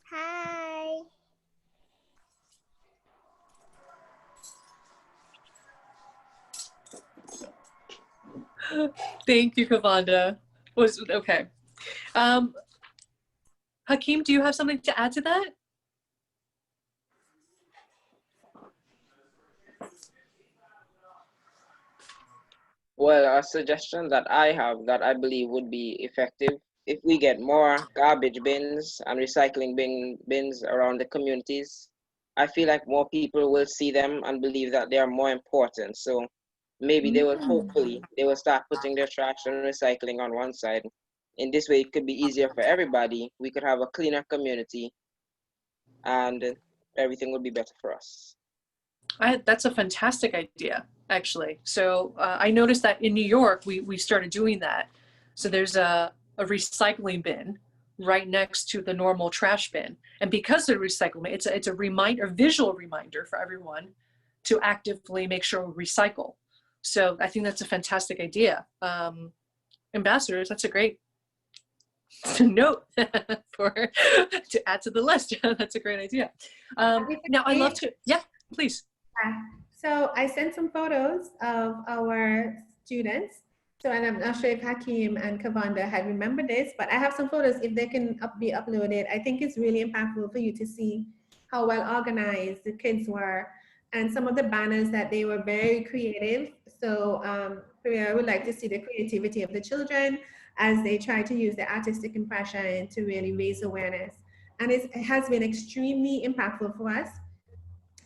Hi. Thank you, Kavanda. Okay. Hakeem, do you have something to add to that? well, a suggestion that I have that I believe would be effective, if we get more garbage bins and recycling bins around the communities, I feel like more people will see them and believe that they are more important. So maybe hopefully they will start putting their trash and recycling on one side. In this way, it could be easier for everybody. We could have a cleaner community and everything would be better for us. That's a fantastic idea, actually. So I noticed that in New York, we started doing that. So there's a recycling bin right next to the normal trash bin. And because of the recycling, it's a visual reminder for everyone to actively make sure we recycle. So I think that's a fantastic idea. Ambassadors, that's a great note to add to the list. That's a great idea. Now I love to, yeah, please. So I sent some photos of our students. So, and I'm not sure if Hakeem and Kavanda had remembered this, but I have some photos if they can be uploaded. I think it's really impactful for you to see how well organized the kids were and some of the banners that they were very creative. So I would like to see the creativity of the children as they try to use the artistic impression to really raise awareness. And it has been extremely impactful for us.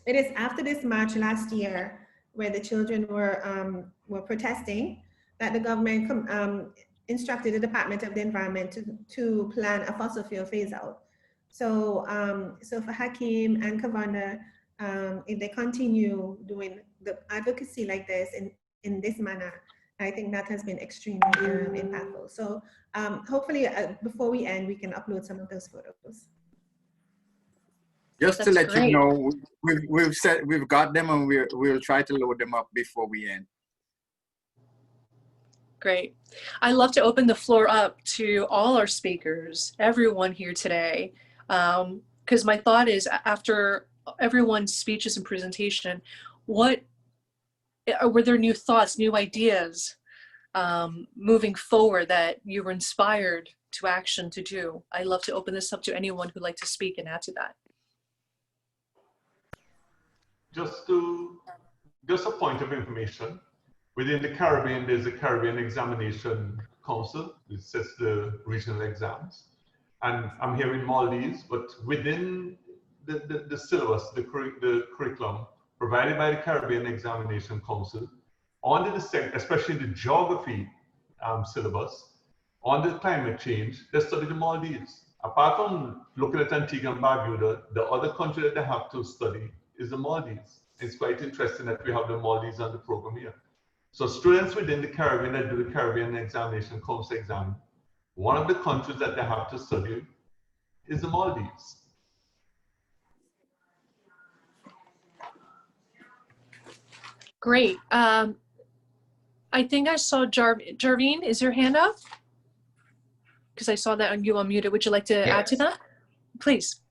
It is after this march last year where the children were protesting that the government instructed the Department of the Environment to plan a fossil fuel phase out. So, so for Hakeem and Kavanda, if they continue doing the advocacy like this in this manner, I think that has been extremely impactful. So hopefully before we end, we can upload some of those photos. Just to let you know, we've got them and we'll try to load them up before we end. Great. I'd love to open the floor up to all our speakers, everyone here today, because my thought is after everyone's speeches and presentation, were there new thoughts, new ideas moving forward that you were inspired to action to do? I'd love to open this up to anyone who'd like to speak and add to that. Just a point of information. Within the Caribbean, there's a Caribbean Examination Council, which sets the regional exams. And I'm here in Maldives, but within the syllabus, the curriculum provided by the Caribbean Examination Council, under the especially the geography syllabus, on the climate change, they study the Maldives. Apart from looking at Antigua and Barbuda, the other country that they have to study is the Maldives. It's quite interesting that we have the Maldives on the program here. So students within the Caribbean that do the Caribbean examination, COMSA exam, one of the countries that they have to study is the Maldives. Great. I think I saw Jarveen, is your hand up? Because I saw that on you unmuted. Would you like to add to that? Please.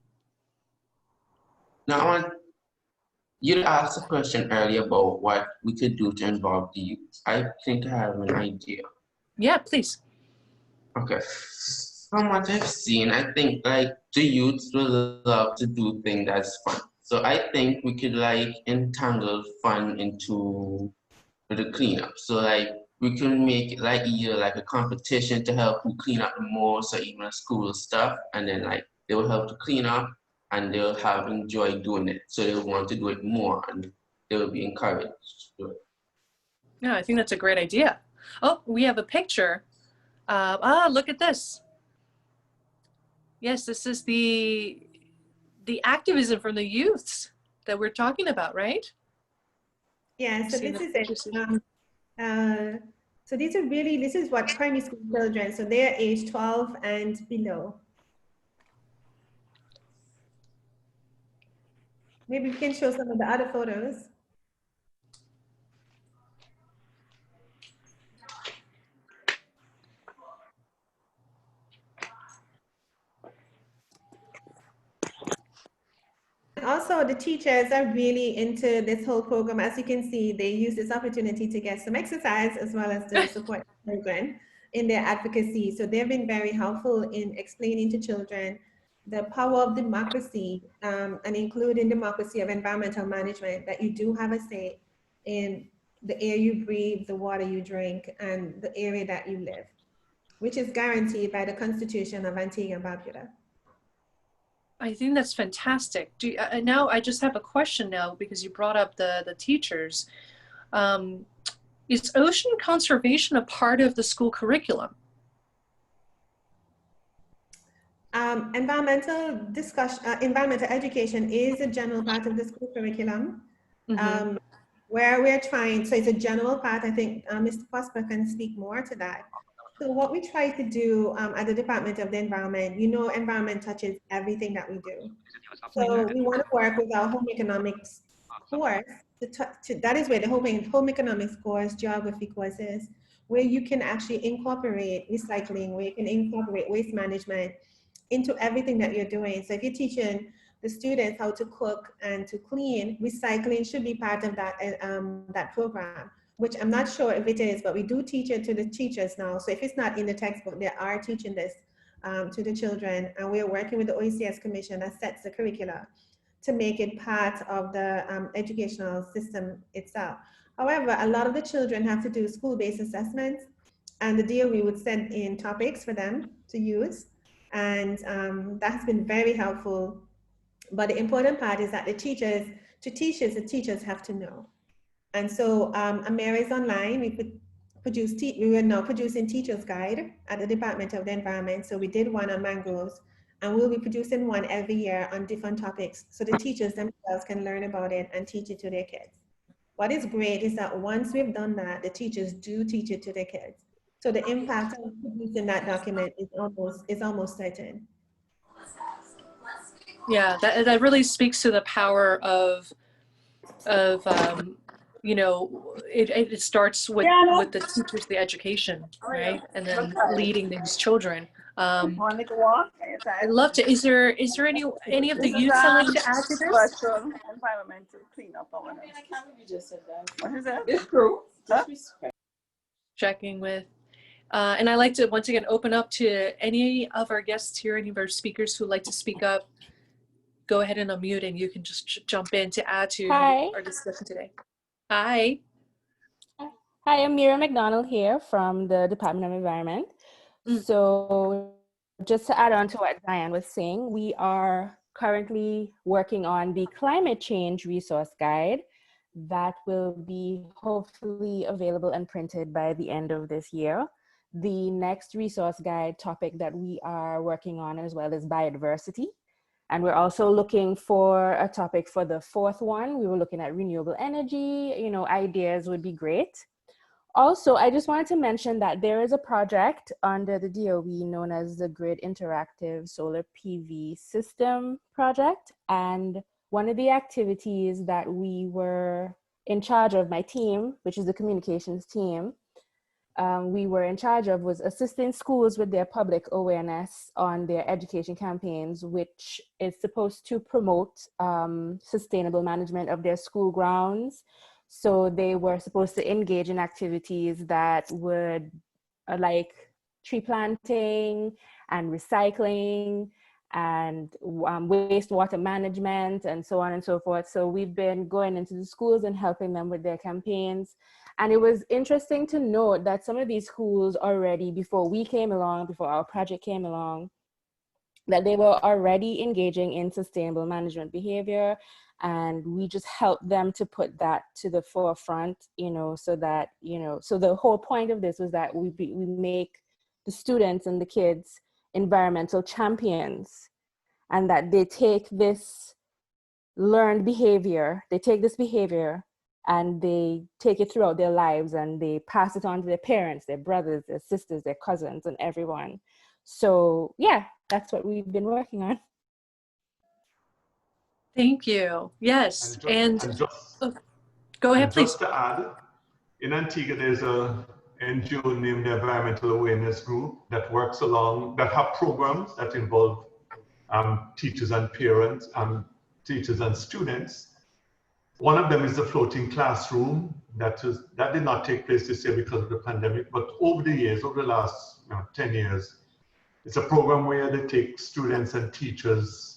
Now, you asked a question earlier about what we could do to involve the youth. I think I have an idea. Yeah, please. Okay. From what I've seen, I think like the youth will love to do things that's fun. So I think we could like entangle fun into the cleanup. So like we can make it like either like a competition to help who clean up the most, or even school stuff, and then like they will help to clean up and they'll have enjoy doing it. So they'll want to do it more and they will be encouraged to do it. Yeah, I think that's a great idea. Oh, we have a picture. Look at this. Yes, this is the activism from the youths that we're talking about, right? Yeah, so this is it. So these are really, this is what primary school children, so they're age 12 and below. Maybe we can show some of the other photos. Also, the teachers are really into this whole program. As you can see, they use this opportunity to get some exercise as well as to support children in their advocacy. So they've been very helpful in explaining to children the power of democracy, and including democracy of environmental management, that you do have a say in the air you breathe, the water you drink, and the area that you live, which is guaranteed by the Constitution of Antigua and Barbuda. I think that's fantastic. Now I just have a question now, because you brought up the teachers. Is ocean conservation a part of the school curriculum? Environmental education is a general part of the school curriculum. Mm-hmm. Where we're trying, so it's a general part. I think Mr. Prosper can speak more to that. So what we try to do at the Department of the Environment, you know, environment touches everything that we do. So we want to work with our home economics course. That is where the home economics course, geography courses, where you can actually incorporate recycling, where you can incorporate waste management into everything that you're doing. So if you're teaching the students how to cook and to clean, recycling should be part of that, that program, which I'm not sure if it is, but we do teach it to the teachers now. So if it's not in the textbook, they are teaching this to the children, and we're working with the OECS Commission that sets the curricula to make it part of the educational system itself. However, a lot of the children have to do school-based assessments, and the DOE would send in topics for them to use, and that has been very helpful. But the important part is that the teachers have to know. And so Amira is online. We are now producing Teacher's Guide at the Department of the Environment. So we did one on mangroves, and we'll be producing one every year on different topics, so the teachers themselves can learn about it and teach it to their kids. What is great is that once we've done that, the teachers do teach it to their kids. So the impact of producing that document is almost certain. Yeah, that really speaks to the power of you know, it starts with the teachers, the education, right, and then leading these children. I'd love to. Is there any of the youth that like to add to this? Environmental cleanup. What is that? It's true. Checking with. And I'd like to once again open up to any of our guests here, any of our speakers who'd like to speak up. Go ahead and unmute, and you can just jump in to add to our discussion today. Hi. Hi, I'm Mira McDonald here from the Department of Environment. So just to add on to what Diane was saying, we are currently working on the Climate Change Resource Guide that will be hopefully available and printed by the end of this year. The next resource guide topic that we are working on as well is biodiversity. And we're also looking for a topic for the fourth one. We were looking at renewable energy. You know, ideas would be great. Also, I just wanted to mention that there is a project under the DOE known as the Grid Interactive Solar PV System Project. And one of the activities that we were in charge of, my team, which is the communications team, we were in charge of was assisting schools with their public awareness on their education campaigns, which is supposed to promote sustainable management of their school grounds. So they were supposed to engage in activities that would like tree planting and recycling and wastewater management and so on and so forth. So we've been going into the schools and helping them with their campaigns. And it was interesting to note that some of these schools already, before we came along, before our project came along, that they were already engaging in sustainable management behavior. And we just helped them to put that to the forefront, you know, so that, you know, so the whole point of this was that we make the students and the kids environmental champions, and that they take this learned behavior, they take this behavior and they take it throughout their lives and they pass it on to their parents, their brothers, their sisters, their cousins, and everyone. So yeah, that's what we've been working on. Thank you. Yes, and go ahead, please. Just to add, in Antigua, there's a NGO named the Environmental Awareness Group that works along, that have programs that involve teachers and parents, teachers and students. One of them is the floating classroom that did not take place this year because of the pandemic, but over the years, over the last 10 years, it's a program where they take students and teachers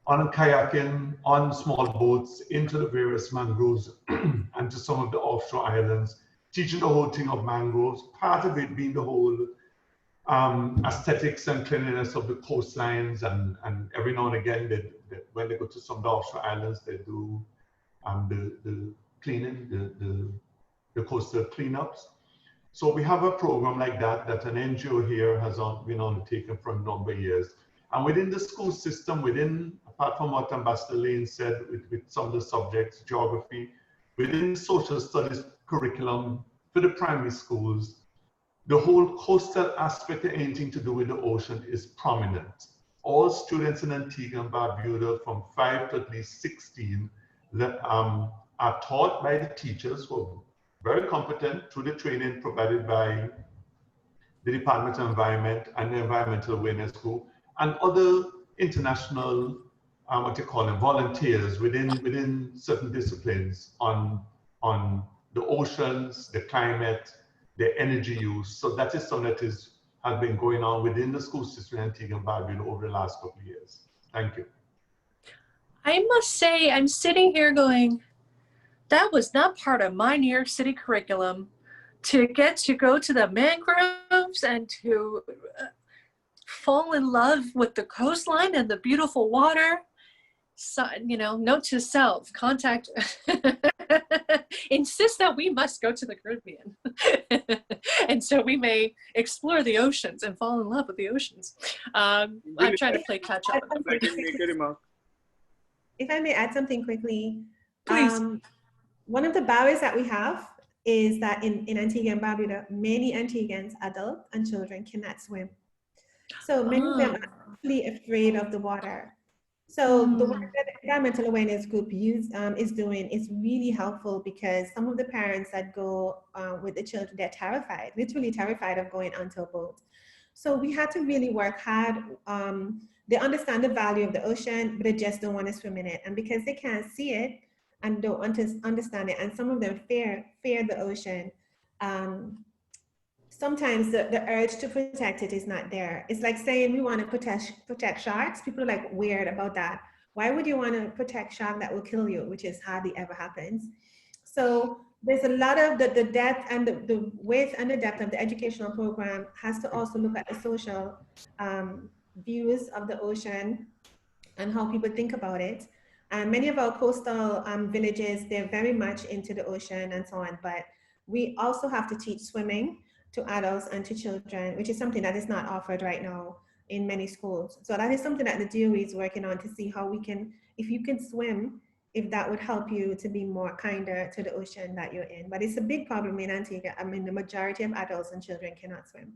on kayaking, on small boats, into the various mangroves and to some of the offshore islands, teaching the whole thing of mangroves, part of it being the whole aesthetics and cleanliness of the coastlines, and every now and again, when they go to some of the offshore islands, they do the cleaning, the coastal cleanups. So we have a program like that an NGO here has been undertaken for a number of years. And within the school system, apart from what Ambassador Lane said, with some of the subjects, geography, within the social studies curriculum for the primary schools, the whole coastal aspect of anything to do with the ocean is prominent. All students in Antigua and Barbuda from 5 to at least 16 that are taught by the teachers who are very competent through the training provided by the Department of Environment and the Environmental Awareness Group and other international, volunteers within certain disciplines on the oceans, the climate, the energy use. So that is something that has been going on within the school system in Antigua and Barbuda over the last couple of years. Thank you. I must say, I'm sitting here going, that was not part of my New York City curriculum, to get to go to the mangroves and to fall in love with the coastline and the beautiful water. So, note to self, contact, insist that we must go to the Caribbean. And so we may explore the oceans and fall in love with the oceans. I'm trying to play catch up. I can make a remark. If I may add something quickly. Please. One of the barriers that we have is that in Antigua and Barbuda, many Antiguans, adults and children, cannot swim. So many of them are actually afraid of the water. So the work that the Environmental Awareness Group is doing is really helpful, because some of the parents that go with the children, they're terrified, literally terrified of going onto a boat. So we had to really work hard. They understand the value of the ocean, but they just don't want to swim in it. And because they can't see it and don't understand it, and some of them fear the ocean, sometimes the urge to protect it is not there. It's like saying we want to protect sharks. People are like weird about that. Why would you want to protect shark that will kill you, which is hardly ever happens? So there's a lot of the depth and the width and the depth of the educational program has to also look at the social views of the ocean and how people think about it. And many of our coastal villages, they're very much into the ocean and so on, but we also have to teach swimming to adults and to children, which is something that is not offered right now in many schools. So that is something that the DOE is working on, to see how we can, if you can swim if that would help you to be more kinder to the ocean that you're in. But it's a big problem in Antigua. I mean, the majority of adults and children cannot swim.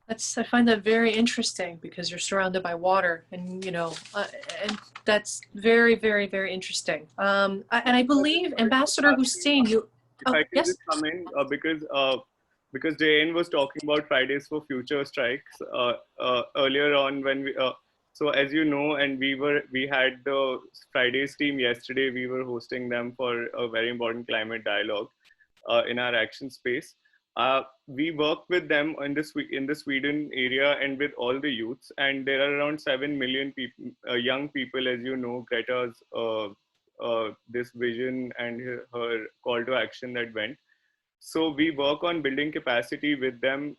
I find that very interesting because you're surrounded by water, and and that's very, very, very interesting. And I believe Ambassador Hussein, you. If I can yes. just come in, because JN was talking about Fridays for Future strikes earlier on when we. So as you know, and we had the Fridays team yesterday. We were hosting them for a very important climate dialogue in our action space. We work with them in the Sweden area and with all the youths, and there are around 7 million people, young people, as you know, Greta's this vision and her call to action that went. So we work on building capacity with them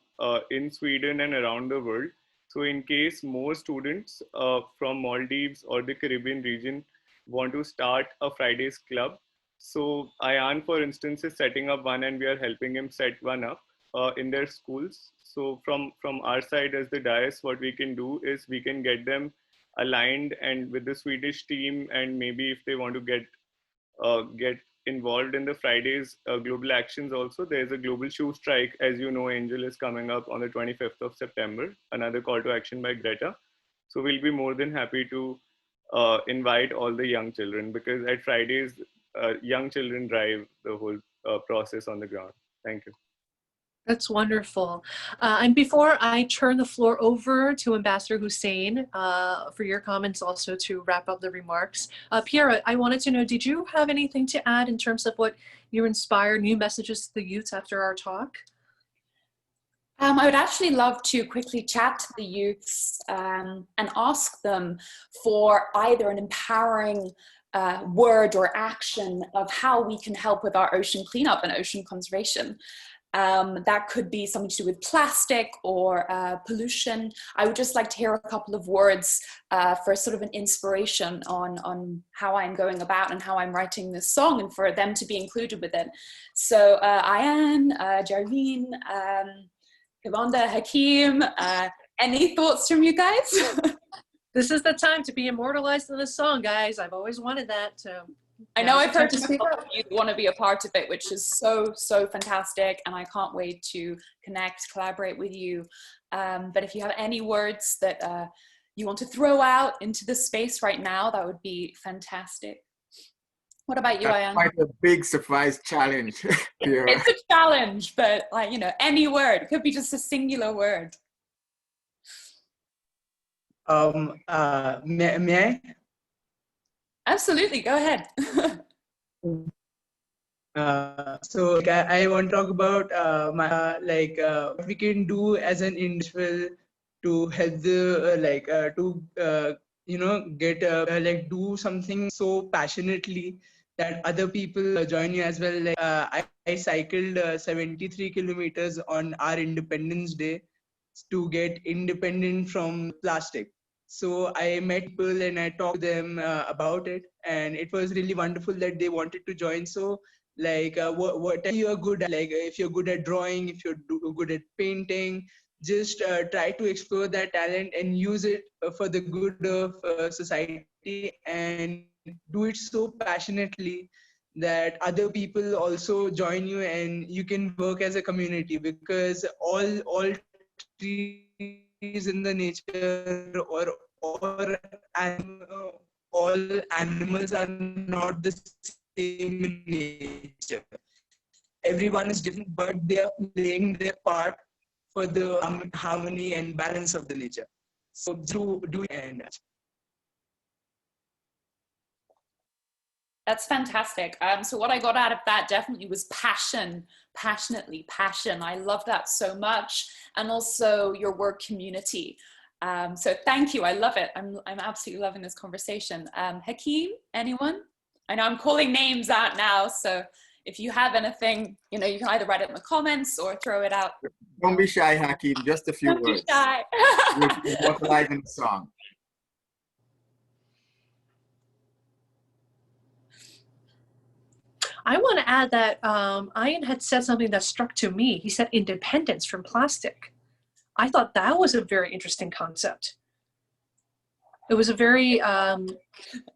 in Sweden and around the world. So in case more students from Maldives or the Caribbean region want to start a Fridays club, so Ayan, for instance, is setting up one, and we are helping him set one up in their schools. So from our side as the dais, what we can do is we can get them aligned and with the Swedish team, and maybe if they want to get involved in the Fridays global actions also. There's a global shoe strike, as you know, Angel, is coming up on the 25th of September, another call to action by Greta. So we'll be more than happy to invite all the young children, because at Fridays, young children drive the whole process on the ground. Thank you. That's wonderful. And before I turn the floor over to Ambassador Hussein for your comments also to wrap up the remarks, Piera, I wanted to know, did you have anything to add in terms of what you inspired, new messages to the youths after our talk? I would actually love to quickly chat to the youths and ask them for either an empowering word or action of how we can help with our ocean cleanup and ocean conservation. That could be something to do with plastic or pollution. I would just like to hear a couple of words for sort of an inspiration on how I'm going about and how I'm writing this song, and for them to be included with it. So Ayan, Jarveen, Kavanda, Hakeem, any thoughts from you guys? This is the time to be immortalized in this song, guys. I've always wanted that. I know I've heard from a lot of you that want to be a part of it, which is so fantastic, and I can't wait to connect, collaborate with you. But if you have any words that you want to throw out into the space right now, that would be fantastic. What about you, Ayan? Quite a big surprise challenge. It's a challenge, but like, you know, any word. It could be just a singular word. May I? Absolutely, go ahead. So I want to talk about what we can do as an individual to help the do something so passionately that other people join you as well. I cycled 73 kilometers on our Independence Day to get independent from plastic. So I met people and I talked to them about it, and it was really wonderful that they wanted to join. So what you're good at, like if you're good at drawing, if you're good at painting, just try to explore that talent and use it for the good of society, and do it so passionately that other people also join you and you can work as a community, because all trees in the nature or all animals are not the same in nature. Everyone is different, but they are playing their part for the harmony and balance of the nature. So do and That's fantastic. So what I got out of that definitely was passion. I love that so much. And also your word community. So thank you, I love it. I'm absolutely loving this conversation. Hakeem, anyone? I know I'm calling names out now, so if you have anything, you know, you can either write it in the comments or throw it out. Don't be shy, Hakeem, just a few words. Don't be shy. We're immortalizing the song. I want to add that Ayan had said something that struck to me. He said independence from plastic. I thought that was a very interesting concept. it was a very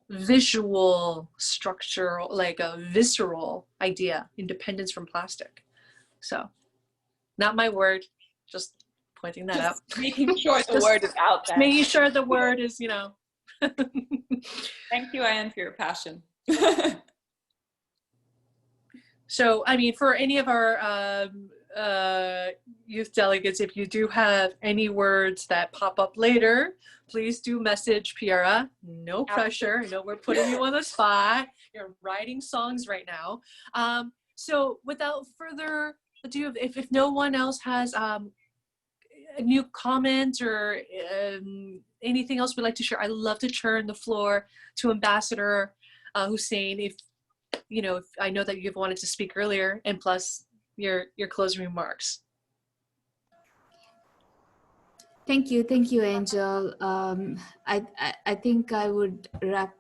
visual structure, like a visceral idea, independence from plastic. So not my word, just pointing that out. Making sure the word is out there. Making sure the word is, you know. Thank you, Anne, for your passion. So, I mean, for any of our youth delegates, if you do have any words that pop up later, please do message Piera. No pressure. I know we're putting you on the spot. You're writing songs right now. So without further ado, if no one else has a new comment or anything else we'd like to share, I'd love to turn the floor to Ambassador Hussein. If you know, if I know that you've wanted to speak earlier, and plus your closing remarks. Thank you, Angel. I think I would wrap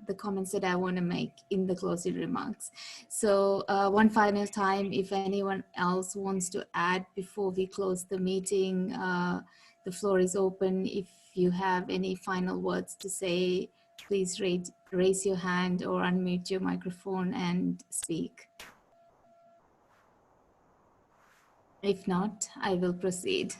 the comments that I want to make in the closing remarks. So one final time, if anyone else wants to add before we close the meeting, the floor is open. If you have any final words to say, please raise your hand or unmute your microphone and speak. If not, I will proceed.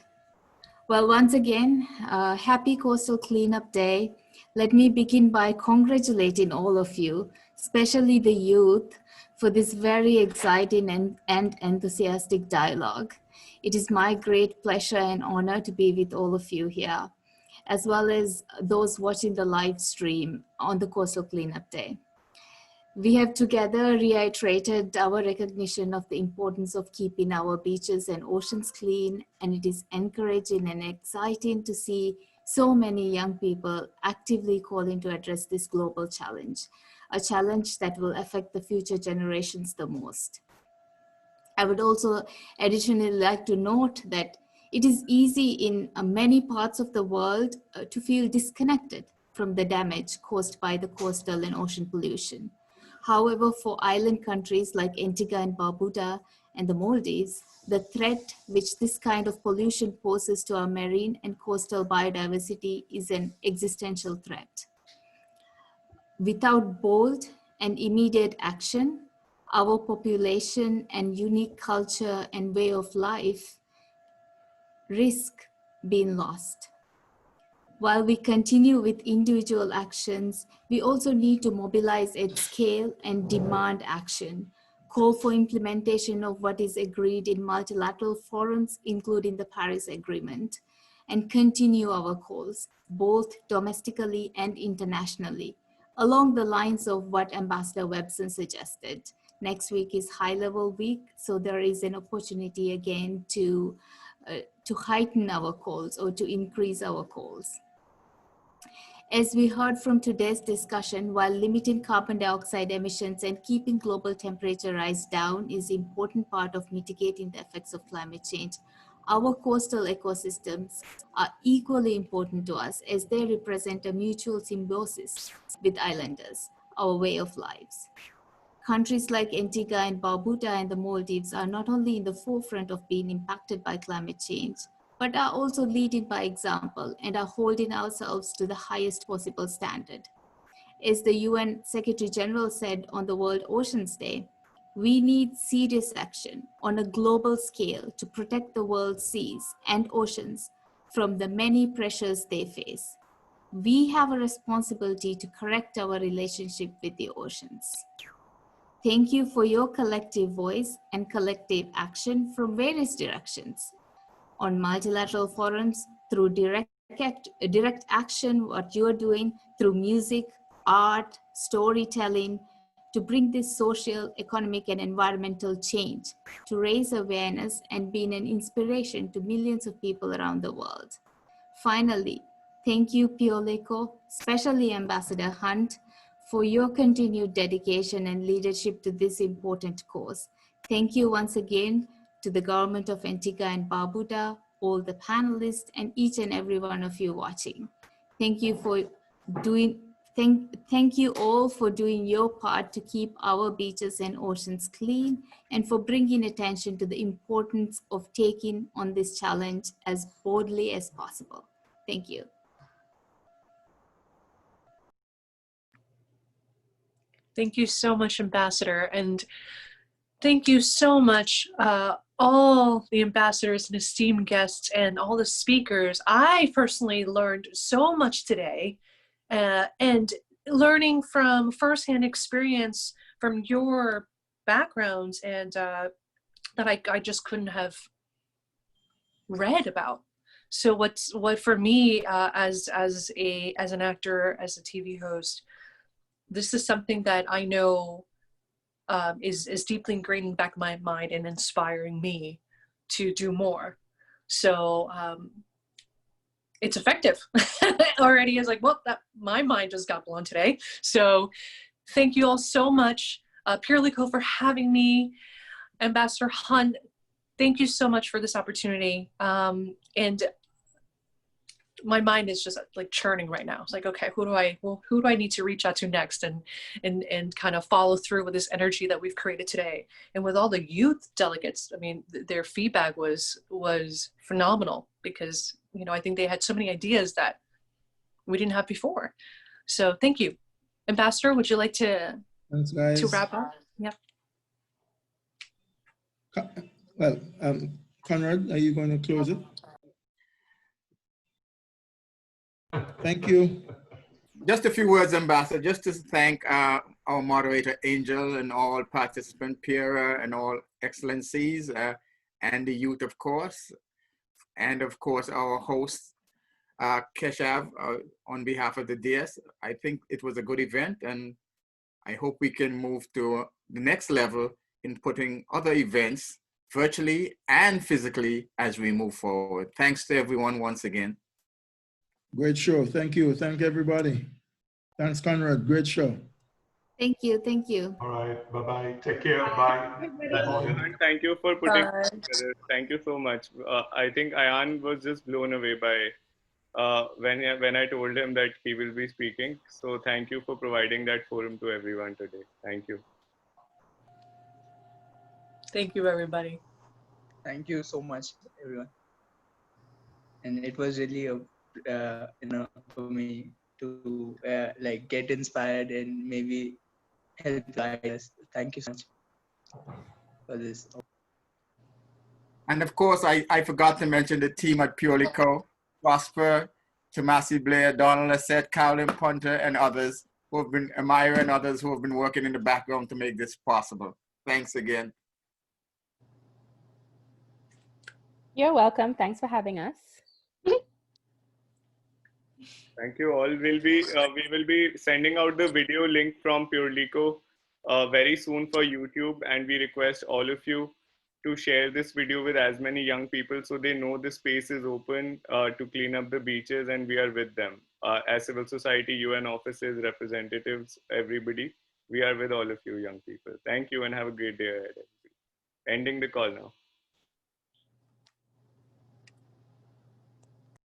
Well, once again, happy Coastal Cleanup Day. Let me begin by congratulating all of you, especially the youth, for this very exciting and enthusiastic dialogue. It is my great pleasure and honor to be with all of you here, as well as those watching the live stream on the Coastal Cleanup Day. We have together reiterated our recognition of the importance of keeping our beaches and oceans clean, and it is encouraging and exciting to see so many young people actively calling to address this global challenge, a challenge that will affect the future generations the most. I would also additionally like to note that it is easy in many parts of the world to feel disconnected from the damage caused by the coastal and ocean pollution. However, for island countries like Antigua and Barbuda and the Maldives, the threat which this kind of pollution poses to our marine and coastal biodiversity is an existential threat. Without bold and immediate action, our population and unique culture and way of life risk being lost. While we continue with individual actions, we also need to mobilize at scale and demand action, call for implementation of what is agreed in multilateral forums, including the Paris Agreement, and continue our calls, both domestically and internationally, along the lines of what Ambassador Webson suggested. Next week is high-level week, so there is an opportunity again to heighten our calls or to increase our calls. As we heard from today's discussion, while limiting carbon dioxide emissions and keeping global temperature rise down is an important part of mitigating the effects of climate change, our coastal ecosystems are equally important to us as they represent a mutual symbiosis with islanders, our way of lives. Countries like Antigua and Barbuda and the Maldives are not only in the forefront of being impacted by climate change, but are also leading by example and are holding ourselves to the highest possible standard. As the UN Secretary General said on the World Oceans Day, we need serious action on a global scale to protect the world's seas and oceans from the many pressures they face. We have a responsibility to correct our relationship with the oceans. Thank you for your collective voice and collective action from various directions. On multilateral forums, through direct action, what you're doing through music, art, storytelling, to bring this social, economic, and environmental change, to raise awareness and being an inspiration to millions of people around the world. Finally, thank you, PurelyCoe, especially Ambassador Hunte, for your continued dedication and leadership to this important cause. Thank you once again to the government of Antigua and Barbuda, all the panelists, and each and every one of you watching. Thank you for thank you all for doing your part to keep our beaches and oceans clean and for bringing attention to the importance of taking on this challenge as boldly as possible. Thank you. Thank you so much, Ambassador. And thank you so much, all the ambassadors and esteemed guests and all the speakers. I personally learned so much today, and learning from firsthand experience from your backgrounds, and that I just couldn't have read about. So what for me, as an actor, as a TV host, this is something that I know is deeply ingrained in the back of my mind and inspiring me to do more. So it's effective. Already is like, well, my mind just got blown today. So thank you all so much. PurelyCoe for having me. Ambassador Hunte, thank you so much for this opportunity. And my mind is just like churning right now. It's like, okay, who do I need to reach out to next, and kind of follow through with this energy that we've created today. And with all the youth delegates, I mean, their feedback was phenomenal, because, you know, I think they had so many ideas that we didn't have before. So thank you. Ambassador, would you like to wrap up? Yep. Well, Conrad, are you going to close it? Thank you. Just a few words, Ambassador, just to thank our moderator, Angel, and all participants, Pierre, and all excellencies, and the youth, of course. And of course, our host, Keshav, on behalf of the DS. I think it was a good event, and I hope we can move to the next level in putting other events virtually and physically as we move forward. Thanks to everyone once again. Great show. Thank you. Thank everybody. Thanks, Conrad. Great show. Thank you. Thank you. All right. Bye-bye. Take care. Bye. And thank you for putting it together. Thank you so much. I think Ayan was just blown away by when I told him that he will be speaking. So thank you for providing that forum to everyone today. Thank you. Thank you, everybody. Thank you so much, everyone. And it was really a for me to like get inspired and maybe help guide us. Thank you so much for this. And of course, I forgot to mention the team at PurelyCoe, Prosper, Tomasi Blair, Donald Asset, Carolyn Punter, and others who have been, Amira and others who have been working in the background to make this possible. Thanks again. You're welcome. Thanks for having us. Thank you all. We will be sending out the video link from PurelyCoe very soon for YouTube, and we request all of you to share this video with as many young people so they know the space is open to clean up the beaches, and we are with them. As civil society, UN offices, representatives, everybody, we are with all of you young people. Thank you and have a great day ahead. Ending the call now.